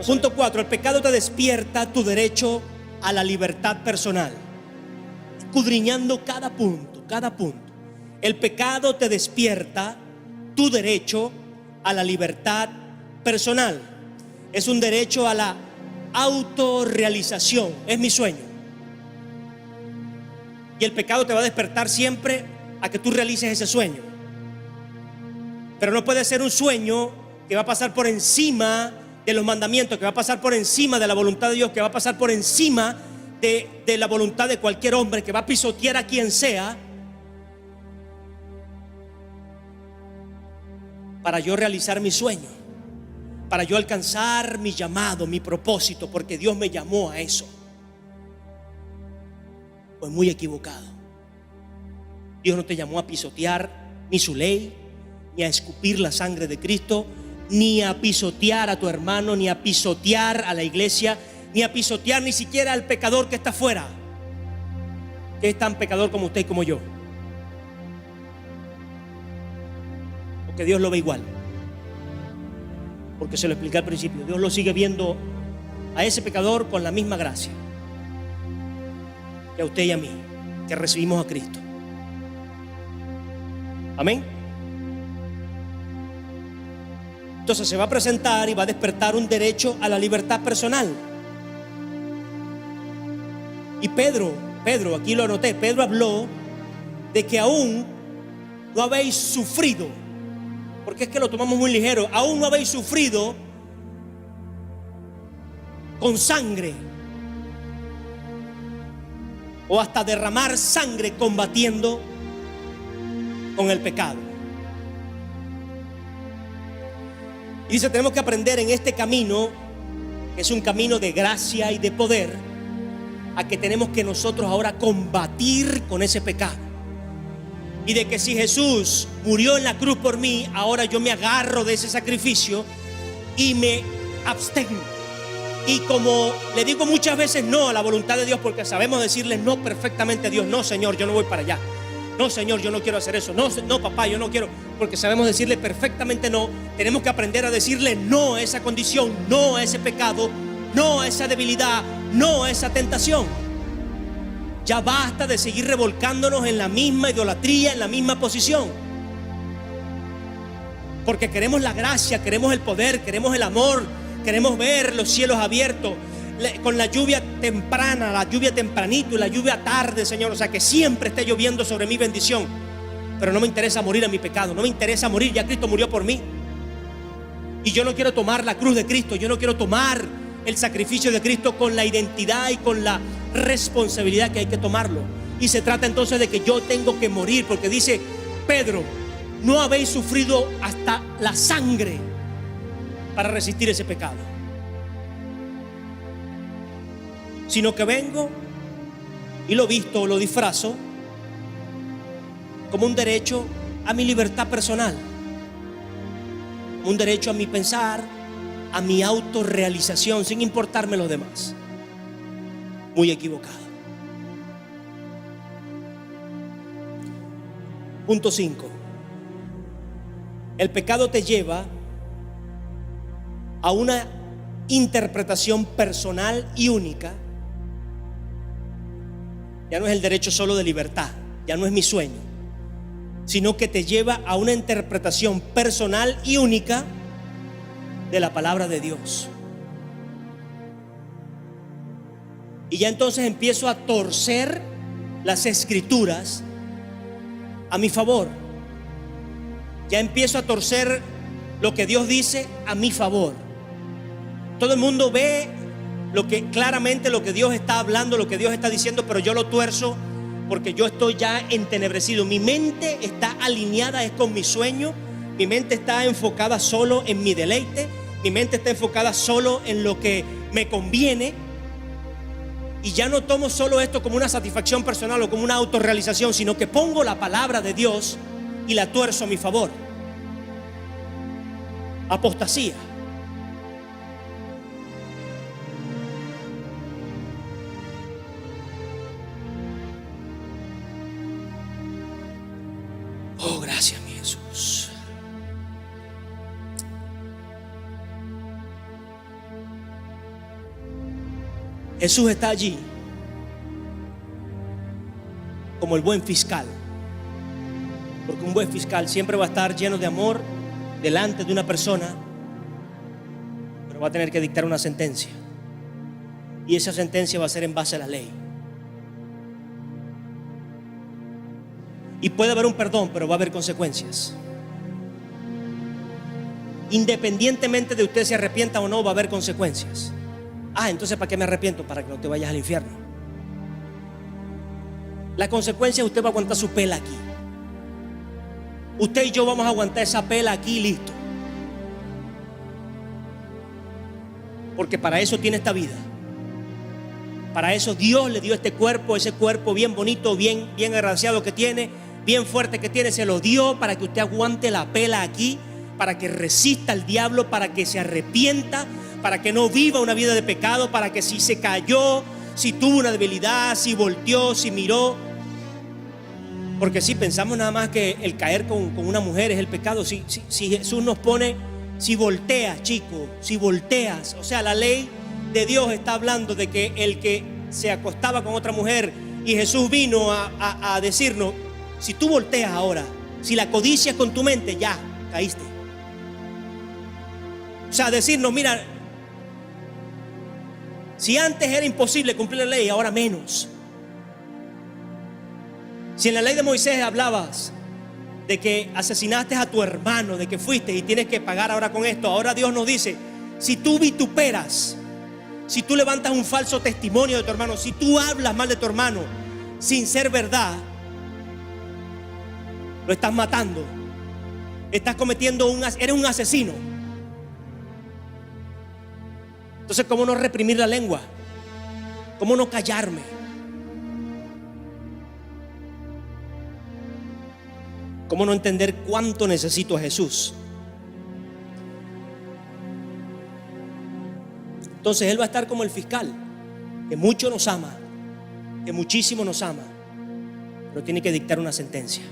Punto 4. El pecado te despierta tu derecho a la libertad personal. Escudriñando cada punto, cada punto. El pecado te despierta tu derecho a la libertad personal. Es un derecho a la autorrealización. Es mi sueño. Y el pecado te va a despertar siempre a que tú realices ese sueño. Pero no puede ser un sueño que va a pasar por encima de los mandamientos, que va a pasar por encima de la voluntad de Dios, que va a pasar por encima de la voluntad de cualquier hombre, que va a pisotear a quien sea, para yo realizar mi sueño, para yo alcanzar mi llamado, mi propósito, porque Dios me llamó a eso. Pues muy equivocado. Dios no te llamó a pisotear ni su ley, ni a escupir la sangre de Cristo, ni a pisotear a tu hermano, ni a pisotear a la iglesia, ni a pisotear ni siquiera al pecador que está afuera, que es tan pecador como usted y como yo. Porque Dios lo ve igual. Porque se lo expliqué al principio, Dios lo sigue viendo a ese pecador con la misma gracia que a usted y a mí, que recibimos a Cristo. Amén. Entonces se va a presentar y va a despertar un derecho a la libertad personal. Y Pedro, aquí lo anoté, Pedro habló de que aún no habéis sufrido, porque es que lo tomamos muy ligero, aún no habéis sufrido con sangre o hasta derramar sangre combatiendo con el pecado. Y dice, tenemos que aprender en este camino, que es un camino de gracia y de poder, a que tenemos que nosotros ahora combatir con ese pecado. Y de que si Jesús murió en la cruz por mí, ahora yo me agarro de ese sacrificio y me abstengo. Y como le digo muchas veces no a la voluntad de Dios, porque sabemos decirle no perfectamente a Dios. No, Señor, yo no voy para allá. No, Señor, yo no quiero hacer eso. No, papá, yo no quiero. Porque sabemos decirle perfectamente no. Tenemos que aprender a decirle no a esa condición, no a ese pecado, no a esa debilidad, no a esa tentación. Ya basta de seguir revolcándonos en la misma idolatría, en la misma posición. Porque queremos la gracia, queremos el poder, queremos el amor, queremos ver los cielos abiertos con la lluvia temprana, la lluvia tempranito y la lluvia tarde, Señor. O sea, que siempre esté lloviendo sobre mi bendición. Pero no me interesa morir a mi pecado, no me interesa morir, ya Cristo murió por mí. Y yo no quiero tomar la cruz de Cristo, yo no quiero tomar el sacrificio de Cristo con la identidad y con la responsabilidad que hay que tomarlo. Y se trata entonces de que yo tengo que morir, porque dice Pedro, no habéis sufrido hasta la sangre para resistir ese pecado, sino que vengo y lo visto, lo disfrazo como un derecho a mi libertad personal, un derecho a mi pensar, a mi autorrealización, sin importarme los demás. Muy equivocado. Punto 5. El pecado te lleva a una interpretación personal y única. Ya no es el derecho solo de libertad, ya no es mi sueño, sino que te lleva a una interpretación personal y única de la palabra de Dios. Y ya entonces empiezo a torcer las escrituras a mi favor. Ya empiezo a torcer lo que Dios dice a mi favor. Todo el mundo ve claramente lo que Dios está hablando, lo que Dios está diciendo, pero yo lo tuerzo porque yo estoy ya entenebrecido. Mi mente está alineada es con mi sueño. Mi mente está enfocada solo en mi deleite. Mi mente está enfocada solo en lo que me conviene. Y ya no tomo solo esto como una satisfacción personal o como una autorrealización, sino que pongo la palabra de Dios y la tuerzo a mi favor. Apostasía. Oh, gracias, mi Jesús. Jesús está allí como el buen fiscal, porque un buen fiscal siempre va a estar lleno de amor delante de una persona, pero va a tener que dictar una sentencia, y esa sentencia va a ser en base a la ley. Y puede haber un perdón, pero va a haber consecuencias. Independientemente de usted se arrepienta o no, va a haber consecuencias. Entonces ¿para qué me arrepiento? Para que no te vayas al infierno. La consecuencia es usted va a aguantar su pela aquí. Usted y yo vamos a aguantar esa pela aquí y listo. Porque para eso tiene esta vida. Para eso Dios le dio este cuerpo, ese cuerpo bien bonito, bien agraciado que tiene, bien fuerte que tiene, se lo dio para que usted aguante la pela aquí, para que resista al diablo, para que se arrepienta, para que no viva una vida de pecado, para que si se cayó, si tuvo una debilidad, si volteó, si miró. Porque si pensamos nada más que el caer con una mujer es el pecado, si Jesús nos pone, si volteas, chico, si volteas, o sea, la ley de Dios está hablando de que el que se acostaba con otra mujer, y Jesús vino a decirnos, si tú volteas ahora, si la codicias con tu mente, ya caíste. O sea, decirnos, mira, si antes era imposible cumplir la ley, ahora menos. Si en la ley de Moisés hablabas de que asesinaste a tu hermano, de que fuiste y tienes que pagar ahora con esto, ahora Dios nos dice, si tú vituperas, si tú levantas un falso testimonio de tu hermano, si tú hablas mal de tu hermano sin ser verdad, lo estás matando. Estás cometiendo eres un asesino. Entonces, ¿cómo no reprimir la lengua? ¿Cómo no callarme? ¿Cómo no entender cuánto necesito a Jesús? Entonces Él va a estar como el fiscal, que mucho nos ama, que muchísimo nos ama, pero tiene que dictar una sentencia.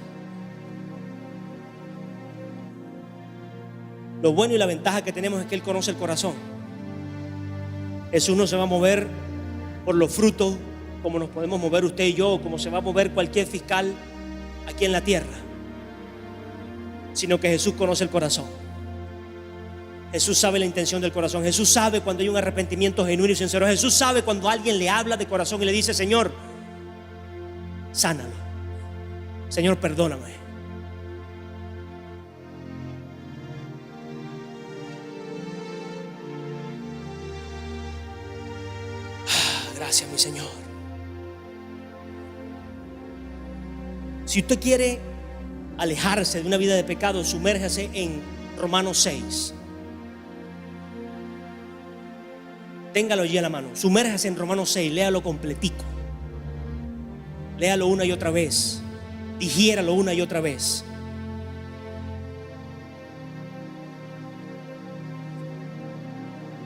Lo bueno y la ventaja que tenemos es que Él conoce el corazón. Jesús no se va a mover por los frutos como nos podemos mover usted y yo, o como se va a mover cualquier fiscal aquí en la tierra, sino que Jesús conoce el corazón. Jesús sabe la intención del corazón. Jesús sabe cuando hay un arrepentimiento genuino y sincero. Jesús sabe cuando alguien le habla de corazón y le dice, Señor, sánalo. Señor, perdóname. Gracias, mi Señor. Si usted quiere alejarse de una vida de pecado, sumérjase en Romanos 6. Téngalo allí a la mano. Sumérjase en Romanos 6, léalo completico. Léalo una y otra vez. Digiéralo una y otra vez.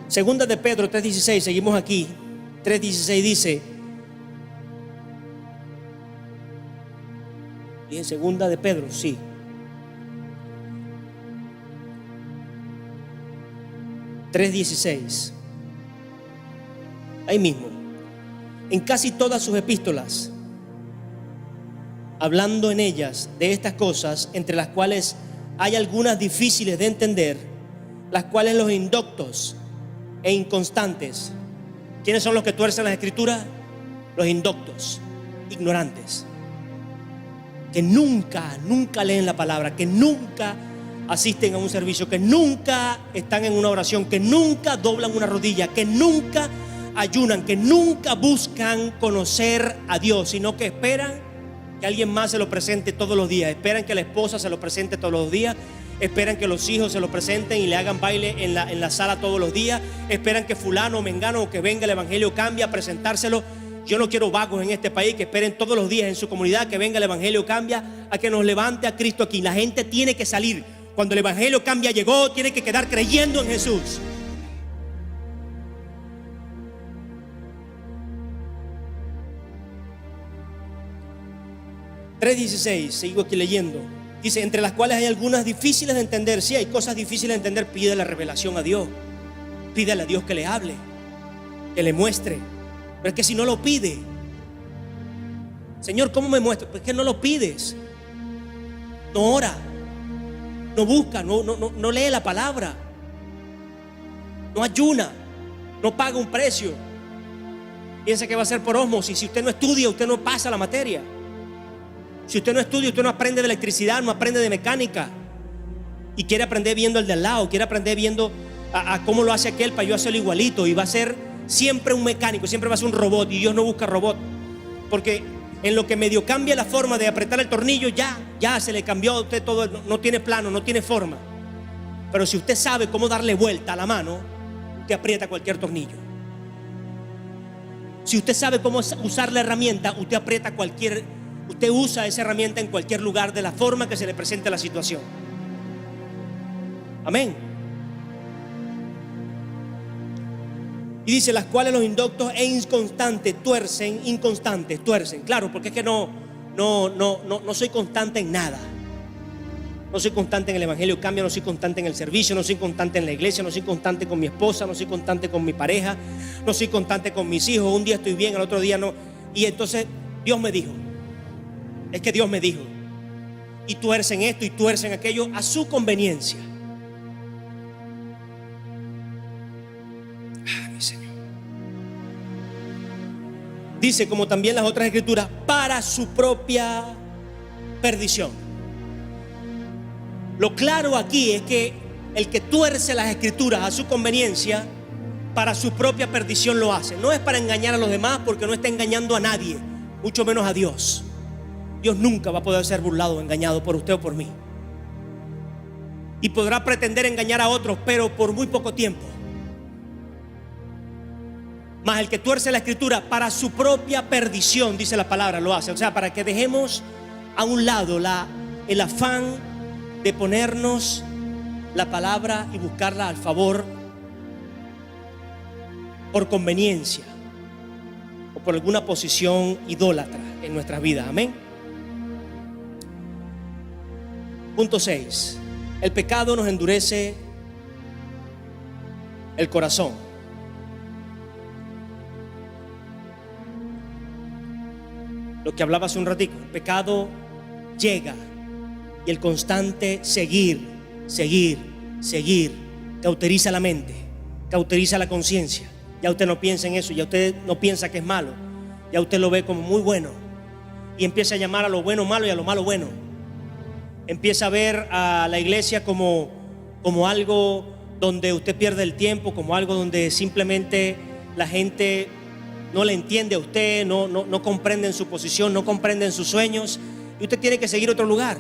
Segunda de Pedro 3:16, seguimos aquí. 3:16 dice, y en segunda de Pedro, sí. (3:16) ahí mismo, en casi todas sus epístolas, hablando en ellas de estas cosas, entre las cuales hay algunas difíciles de entender, las cuales los indoctos e inconstantes. ¿Quiénes son los que tuercen las escrituras? Los indoctos, ignorantes, que nunca leen la palabra, que nunca asisten a un servicio, que nunca están en una oración, que nunca doblan una rodilla, que nunca ayunan, que nunca buscan conocer a Dios, sino que esperan que alguien más se lo presente todos los días. Esperan que la esposa se lo presente todos los días. Esperan que los hijos se lo presenten y le hagan baile en la sala todos los días. Esperan que fulano o mengano, que venga el Evangelio Cambia a presentárselo. Yo no quiero vagos en este país que esperen todos los días en su comunidad que venga el Evangelio Cambia a que nos levante a Cristo aquí. La gente tiene que salir. Cuando el Evangelio Cambia llegó, tiene que quedar creyendo en Jesús. (3:16) sigo aquí leyendo. Dice, entre las cuales hay algunas difíciles de entender. Sí, hay cosas difíciles de entender. Pide la revelación a Dios. Pídele a Dios que le hable, que le muestre. Pero es que si no lo pide, Señor, ¿cómo me muestra? Pues es que no lo pides. No ora, no busca, no lee la palabra, no ayuna, no paga un precio. Piensa que va a ser por ósmosis. Si usted no estudia, usted no pasa la materia. Si usted no estudia, usted no aprende de electricidad, no aprende de mecánica. Y quiere aprender viendo al de al lado, quiere aprender viendo a cómo lo hace aquel para yo hacerlo igualito. Y va a ser siempre un mecánico, siempre va a ser un robot. Y Dios no busca robot. Porque en lo que medio cambia la forma de apretar el tornillo, ya se le cambió a usted todo. No tiene plano, no tiene forma. Pero si usted sabe cómo darle vuelta a la mano, usted aprieta cualquier tornillo. Si usted sabe cómo usar la herramienta, usted usa esa herramienta en cualquier lugar de la forma que se le presente la situación. Amén. Y dice, las cuales los indoctos e inconstantes tuercen. Claro, porque es que no soy constante en nada. No soy constante en el Evangelio Cambia, no soy constante en el servicio, no soy constante en la iglesia, no soy constante con mi esposa, no soy constante con mi pareja, no soy constante con mis hijos. Un día estoy bien, al otro día no. Y entonces Dios me dijo, y tuercen esto y tuercen aquello a su conveniencia. Mi Señor. Dice, como también las otras escrituras, para su propia perdición. Lo claro aquí es que el que tuerce las escrituras a su conveniencia, para su propia perdición lo hace. No es para engañar a los demás, porque no está engañando a nadie, mucho menos a Dios. Dios nunca va a poder ser burlado o engañado por usted o por mí. Y podrá pretender engañar a otros, pero por muy poco tiempo. Mas el que tuerce la escritura para su propia perdición, dice la palabra, lo hace. O sea, para que dejemos a un lado el afán de ponernos la palabra y buscarla al favor por conveniencia o por alguna posición idólatra en nuestras vidas. Amén. Punto 6. El pecado nos endurece el corazón. Lo que hablaba hace un ratito, el pecado llega y el constante seguir cauteriza la mente, cauteriza la conciencia. Ya usted no piensa en eso, ya usted no piensa que es malo, ya usted lo ve como muy bueno y empieza a llamar a lo bueno malo y a lo malo bueno. Empieza a ver a la iglesia como algo donde usted pierde el tiempo, como algo donde simplemente la gente no le entiende a usted, no comprenden su posición, no comprenden sus sueños, y usted tiene que seguir otro lugar.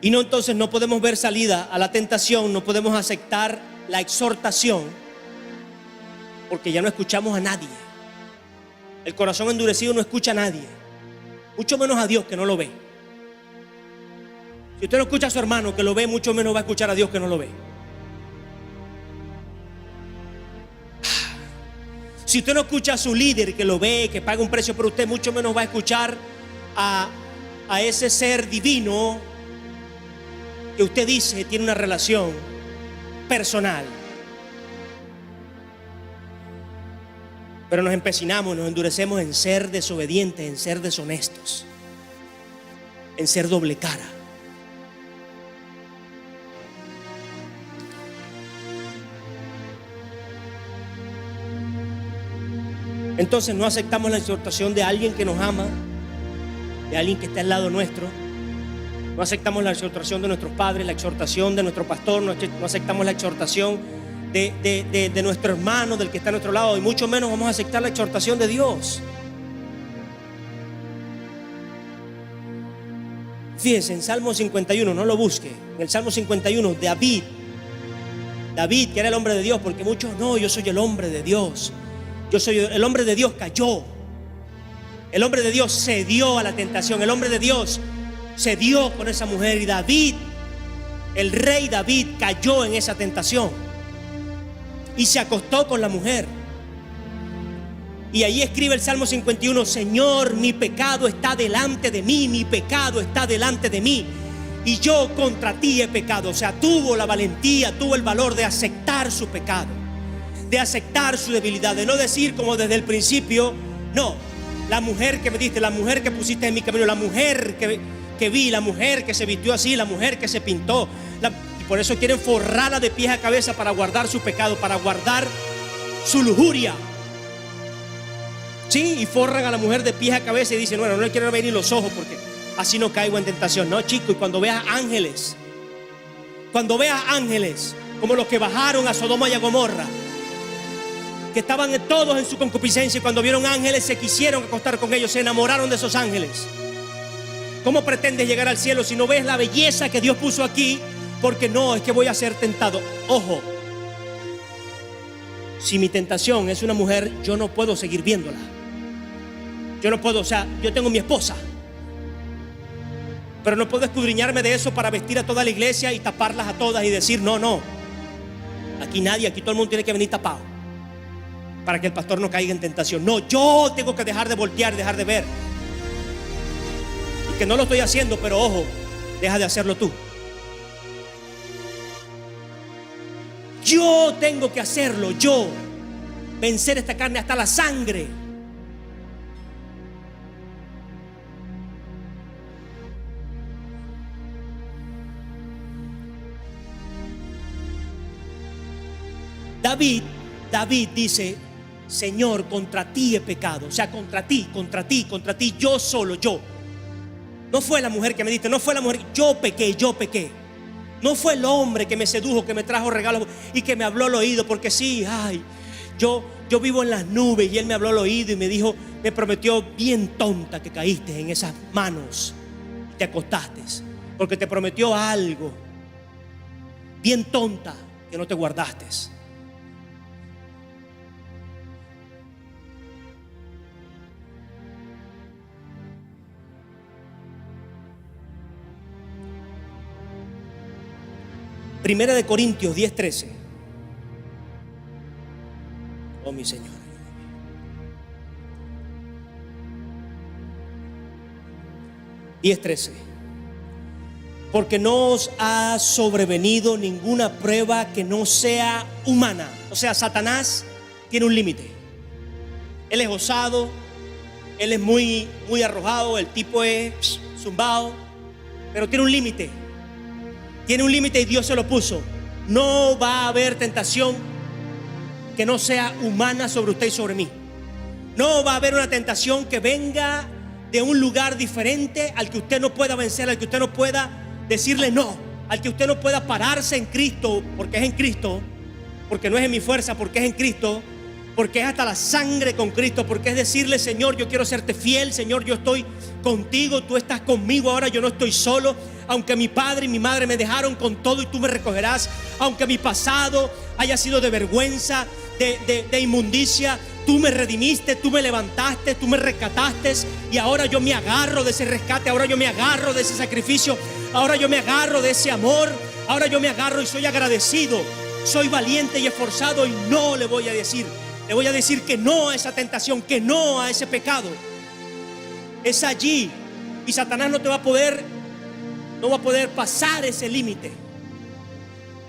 Y entonces no podemos ver salida a la tentación, no podemos aceptar la exhortación, porque ya no escuchamos a nadie. El corazón endurecido no escucha a nadie, mucho menos a Dios que no lo ve. Si usted no escucha a su hermano que lo ve, mucho menos va a escuchar a Dios que no lo ve. Si usted no escucha a su líder que lo ve, que paga un precio por usted, mucho menos va a escuchar a ese ser divino que usted dice tiene una relación personal. Pero nos empecinamos, nos endurecemos en ser desobedientes, en ser deshonestos, en ser doble cara. Entonces no aceptamos la exhortación de alguien que nos ama, de alguien que está al lado nuestro. No aceptamos la exhortación de nuestros padres, la exhortación de nuestro pastor, no aceptamos la exhortación de nuestro hermano, del que está a nuestro lado, y mucho menos vamos a aceptar la exhortación de Dios. Fíjense, en Salmo 51, no lo busque. En el Salmo 51, David, que era el hombre de Dios, porque muchos, no, yo soy el hombre de Dios. Yo soy el hombre de Dios, cayó. El hombre de Dios cedió a la tentación. El hombre de Dios cedió con esa mujer. Y David, el rey David, cayó en esa tentación y se acostó con la mujer. Y ahí escribe el Salmo 51: Señor, mi pecado está delante de mí, mi pecado está delante de mí, y yo contra ti he pecado. O sea, tuvo la valentía, tuvo el valor de aceptar su pecado, de aceptar su debilidad, de no decir como desde el principio, no, la mujer que me diste, la mujer que pusiste en mi camino, la mujer que vi, la mujer que se vistió así, la mujer que se pintó. Y por eso quieren forrarla de pies a cabeza para guardar su pecado, para guardar su lujuria. Sí, y forran a la mujer de pies a cabeza y dicen, bueno, no le quiero ver ni los ojos porque así no caigo en tentación. No, chico, y cuando veas ángeles como los que bajaron a Sodoma y a Gomorra, que estaban todos en su concupiscencia, y cuando vieron ángeles se quisieron acostar con ellos, se enamoraron de esos ángeles. ¿Cómo pretendes llegar al cielo si no ves la belleza que Dios puso aquí? Porque no, es que voy a ser tentado. Ojo, si mi tentación es una mujer, yo no puedo seguir viéndola. Yo no puedo, o sea, yo tengo mi esposa, pero no puedo escudriñarme de eso para vestir a toda la iglesia y taparlas a todas y decir, no, aquí nadie, aquí todo el mundo tiene que venir tapado para que el pastor no caiga en tentación. No, yo tengo que dejar de voltear, dejar de ver. Y que no lo estoy haciendo, pero ojo, deja de hacerlo tú. Yo tengo que hacerlo, yo vencer esta carne hasta la sangre. David dice, Señor, contra ti he pecado. O sea, contra ti, yo solo, yo. No fue la mujer que me diste, no fue la mujer, yo pequé. No fue el hombre que me sedujo, que me trajo regalos y que me habló al oído, porque sí, yo vivo en las nubes, y él me habló al oído y me dijo, me prometió, bien tonta que caíste en esas manos y te acostaste, porque te prometió algo. Bien tonta que no te guardaste. Primera de Corintios 10:13. Oh, mi Señor. 10:13. Porque no os ha sobrevenido ninguna prueba que no sea humana. O sea, Satanás tiene un límite. Él es osado, él es muy arrojado, el tipo es zumbado, pero tiene un límite. Tiene un límite y Dios se lo puso. No va a haber tentación que no sea humana sobre usted y sobre mí. No va a haber una tentación que venga de un lugar diferente al que usted no pueda vencer, al que usted no pueda decirle no, al que usted no pueda pararse en Cristo, porque es en Cristo, porque no es en mi fuerza, porque es en Cristo, porque es hasta la sangre con Cristo, porque es decirle, Señor, yo quiero serte fiel, Señor, yo estoy contigo, tú estás conmigo ahora, yo no estoy solo. Aunque mi padre y mi madre me dejaron, con todo y tú me recogerás. Aunque mi pasado haya sido de vergüenza, de inmundicia, tú me redimiste, tú me levantaste, tú me rescataste. Y ahora yo me agarro de ese rescate, ahora yo me agarro de ese sacrificio, ahora yo me agarro de ese amor, ahora yo me agarro y soy agradecido. Soy valiente y esforzado, y no le voy a decir que no a esa tentación, que no a ese pecado. Es allí, y Satanás no va a poder pasar ese límite.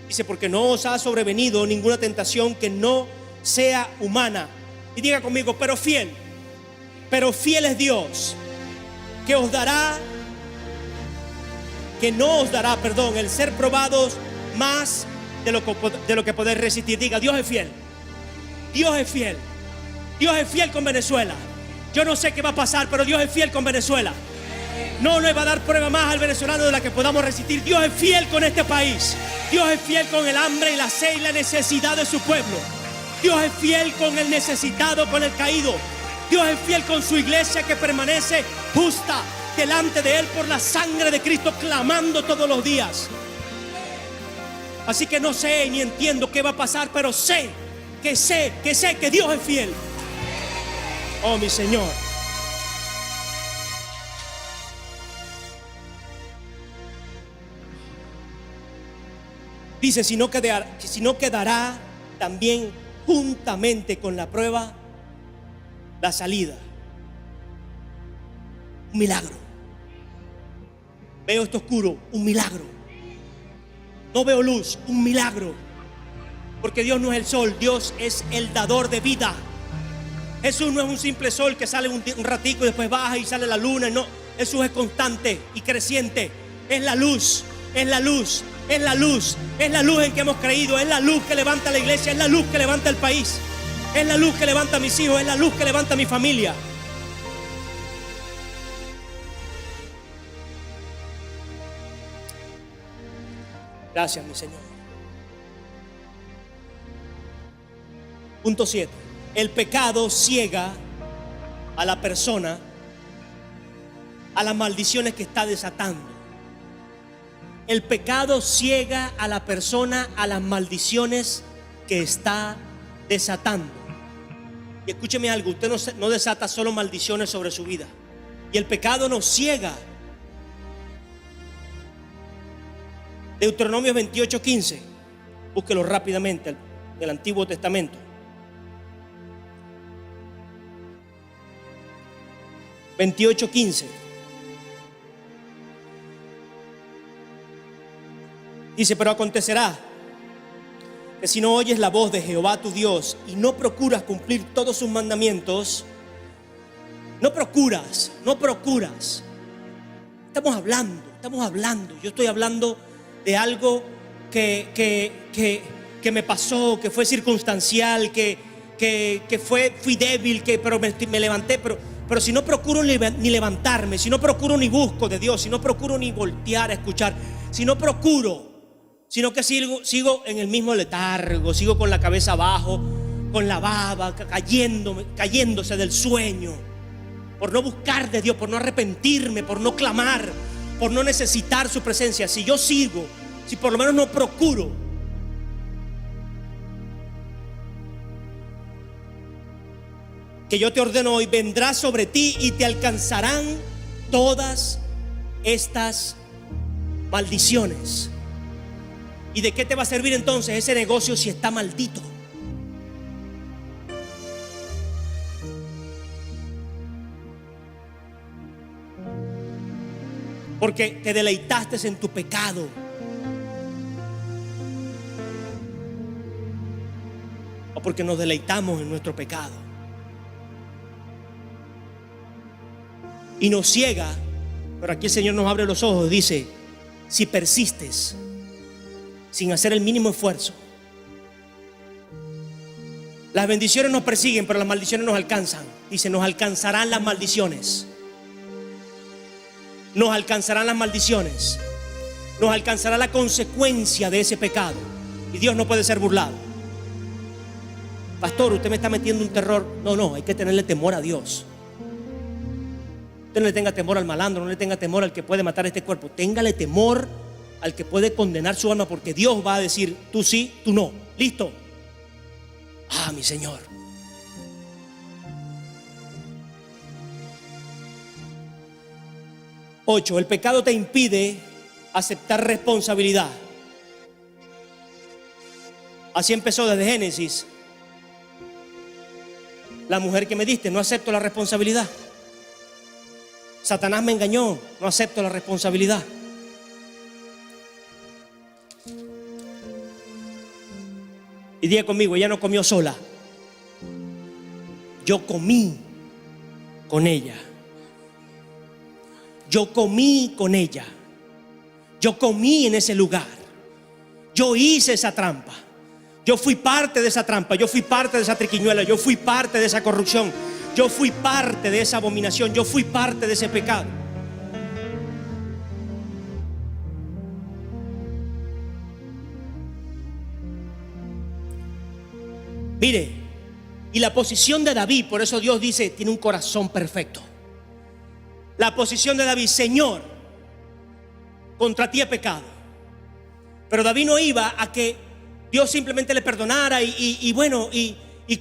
Dice, porque no os ha sobrevenido ninguna tentación que no sea humana. Y diga conmigo, pero fiel es Dios, que no os dará, el ser probados más de lo que podéis resistir. Diga, Dios es fiel. Dios es fiel. Dios es fiel con Venezuela. Yo no sé qué va a pasar, pero Dios es fiel con Venezuela. No le va a dar prueba más al venezolano de la que podamos resistir. Dios es fiel con este país. Dios es fiel con el hambre y la sed y la necesidad de su pueblo. Dios es fiel con el necesitado, con el caído. Dios es fiel con su iglesia que permanece justa delante de Él por la sangre de Cristo, clamando todos los días. Así que no sé ni entiendo qué va a pasar, pero sé que Dios es fiel. Oh, mi Señor. Dice, si no quedará también juntamente con la prueba la salida. Un milagro. Veo esto oscuro, un milagro. No veo luz, un milagro. Porque Dios no es el sol, Dios es el dador de vida. Jesús no es un simple sol que sale un ratico y después baja y sale la luna. No, Jesús es constante y creciente. Es la luz, es la luz, es la luz, es la luz en que hemos creído. Es la luz que levanta la iglesia, es la luz que levanta el país, es la luz que levanta a mis hijos, es la luz que levanta a mi familia. Gracias, mi Señor. Punto 7. El pecado ciega a la persona a las maldiciones que está desatando. El pecado ciega a la persona a las maldiciones que está desatando. Y escúcheme algo, usted no desata solo maldiciones sobre su vida. Y el pecado nos ciega. Deuteronomio 28:15. Búsquelo rápidamente del Antiguo Testamento. 28:15. Dice, pero acontecerá que si no oyes la voz de Jehová tu Dios y no procuras cumplir todos sus mandamientos, no procuras. Estamos hablando. Yo estoy hablando de algo que me pasó, que fue circunstancial, fui débil, pero me levanté. Pero si no procuro ni levantarme, si no procuro ni busco de Dios, si no procuro ni voltear a escuchar, si no procuro, sino que sigo en el mismo letargo, sigo con la cabeza abajo, con la baba, cayéndose del sueño, por no buscar de Dios, por no arrepentirme, por no clamar, por no necesitar su presencia. Si yo sigo, si por lo menos no procuro, que yo te ordeno hoy, vendrá sobre ti y te alcanzarán todas estas maldiciones. ¿Y de qué te va a servir entonces ese negocio si está maldito? Porque te deleitaste en tu pecado. O porque nos deleitamos en nuestro pecado. Y nos ciega. Pero aquí el Señor nos abre los ojos. Dice, si persistes sin hacer el mínimo esfuerzo, las bendiciones nos persiguen, pero las maldiciones nos alcanzan. Dice, nos alcanzarán las maldiciones. Nos alcanzarán las maldiciones. Nos alcanzará la consecuencia de ese pecado. Y Dios no puede ser burlado. Pastor, usted me está metiendo un terror. No, hay que tenerle temor a Dios. Usted no le tenga temor al malandro, no le tenga temor al que puede matar este cuerpo. Téngale temor al que puede condenar su alma, porque Dios va a decir, tú sí, tú no. ¿Listo? Ah, mi Señor. Ocho, el pecado te impide aceptar responsabilidad. Así empezó desde Génesis. La mujer que me diste, no acepto la responsabilidad. Satanás me engañó, no acepto la responsabilidad. Y diga conmigo, ella no comió sola. Yo comí con ella. Yo comí con ella. Yo comí en ese lugar. Yo hice esa trampa. Yo fui parte de esa trampa. Yo fui parte de esa triquiñuela. Yo fui parte de esa corrupción. Yo fui parte de esa abominación. Yo fui parte de ese pecado. Mire, y la posición de David, por eso Dios dice, tiene un corazón perfecto. La posición de David: Señor, contra ti he pecado. Pero David no iba a que Dios simplemente le perdonara y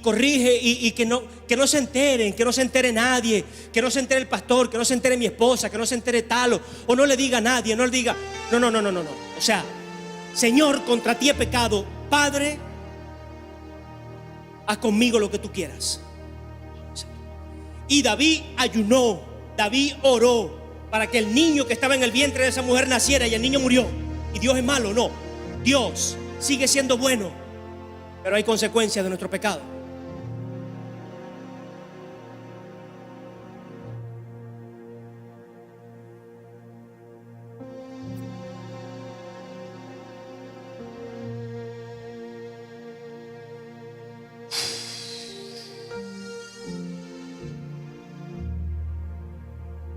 corrige y que no se enteren, que no se entere nadie, que no se entere el pastor, que no se entere mi esposa, que no se entere tal, o no le diga a nadie, no le diga, no. O sea, Señor, contra ti he pecado. Padre, haz conmigo lo que tú quieras. Y David ayunó, David oró para que el niño que estaba en el vientre de esa mujer naciera, y el niño murió. ¿Y Dios es malo? No. Dios sigue siendo bueno, pero hay consecuencias de nuestro pecado.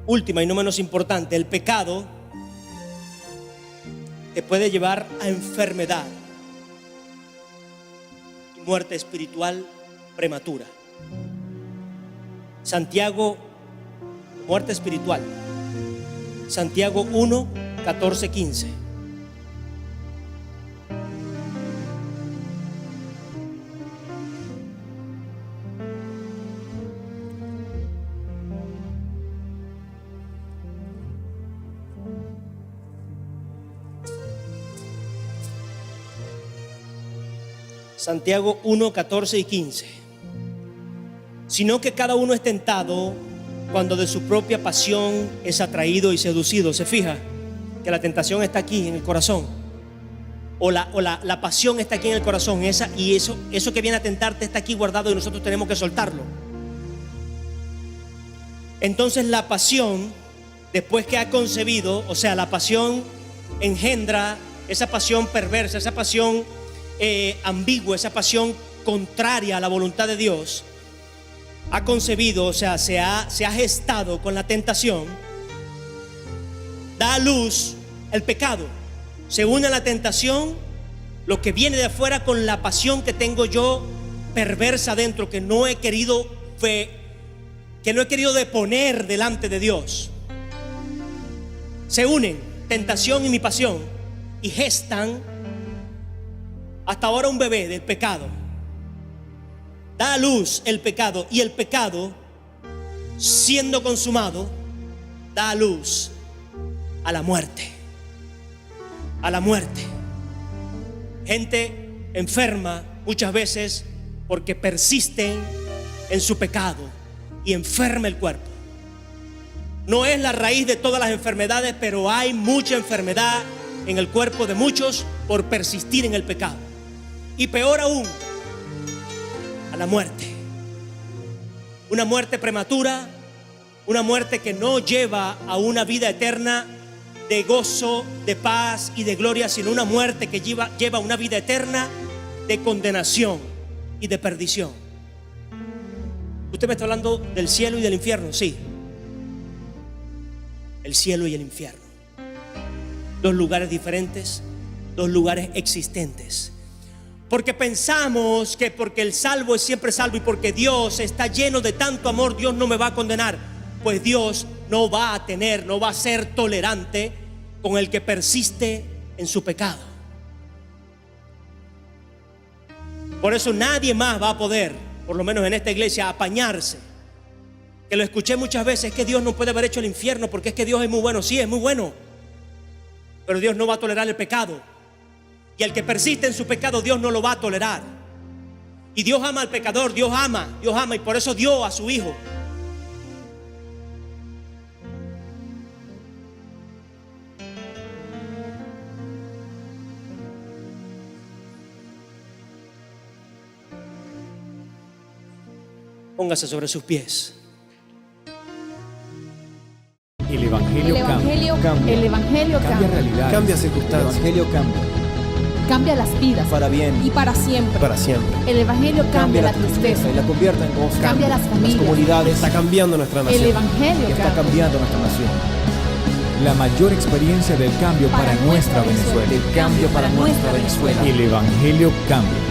Última y no menos importante, el pecado te puede llevar a enfermedad y muerte espiritual prematura. Santiago, muerte espiritual. Santiago 1, 14, 15. Santiago 1, 14 y 15. Sino que cada uno es tentado cuando de su propia pasión es atraído y seducido. ¿Se fija que la tentación está aquí en el corazón? O la pasión está aquí en el corazón. Eso que viene a tentarte está aquí guardado y nosotros tenemos que soltarlo. Entonces la pasión, después que ha concebido, o sea, la pasión engendra esa pasión perversa, esa pasión ambigua, esa pasión contraria a la voluntad de Dios. Ha concebido, o sea, se ha gestado con la tentación, da a luz el pecado. Se une a la tentación lo que viene de afuera con la pasión que tengo yo perversa dentro, que no he querido deponer delante de Dios. Se unen tentación y mi pasión y gestan hasta ahora un bebé del pecado. Da a luz el pecado, y el pecado, siendo consumado, da a luz a la muerte. A la muerte. Gente enferma muchas veces porque persisten en su pecado y enferma el cuerpo. No es la raíz de todas las enfermedades, pero hay mucha enfermedad en el cuerpo de muchos por persistir en el pecado. Y peor aún, a la muerte. Una muerte prematura, una muerte que no lleva a una vida eterna de gozo, de paz y de gloria, sino una muerte que lleva a una vida eterna de condenación y de perdición. Usted me está hablando del cielo y del infierno, sí. El cielo y el infierno. Dos lugares diferentes, dos lugares existentes. Porque pensamos que porque el salvo es siempre salvo y porque Dios está lleno de tanto amor, Dios no me va a condenar. Pues Dios no va a ser tolerante con el que persiste en su pecado. Por eso nadie más va a poder, por lo menos en esta iglesia, apañarse. Que lo escuché muchas veces, es que Dios no puede haber hecho el infierno porque es que Dios es muy bueno. Sí, es muy bueno, pero Dios no va a tolerar el pecado. Y el que persiste en su pecado, Dios no lo va a tolerar. Y Dios ama al pecador, Dios ama, y por eso dio a su Hijo. Póngase sobre sus pies. El Evangelio cambia. El Evangelio Cambia cambia. realidades. Cambia El circunstancias. Evangelio cambia. Cambia las vidas. Para bien. Y para siempre. Para siempre. El Evangelio cambia la tristeza. y la convierte en gozo. Cambia las familias. comunidades. Está cambiando nuestra nación. El Evangelio Está cambia. cambiando nuestra nación. La mayor experiencia del cambio para nuestra Venezuela. El cambio para nuestra Venezuela. El Evangelio cambia.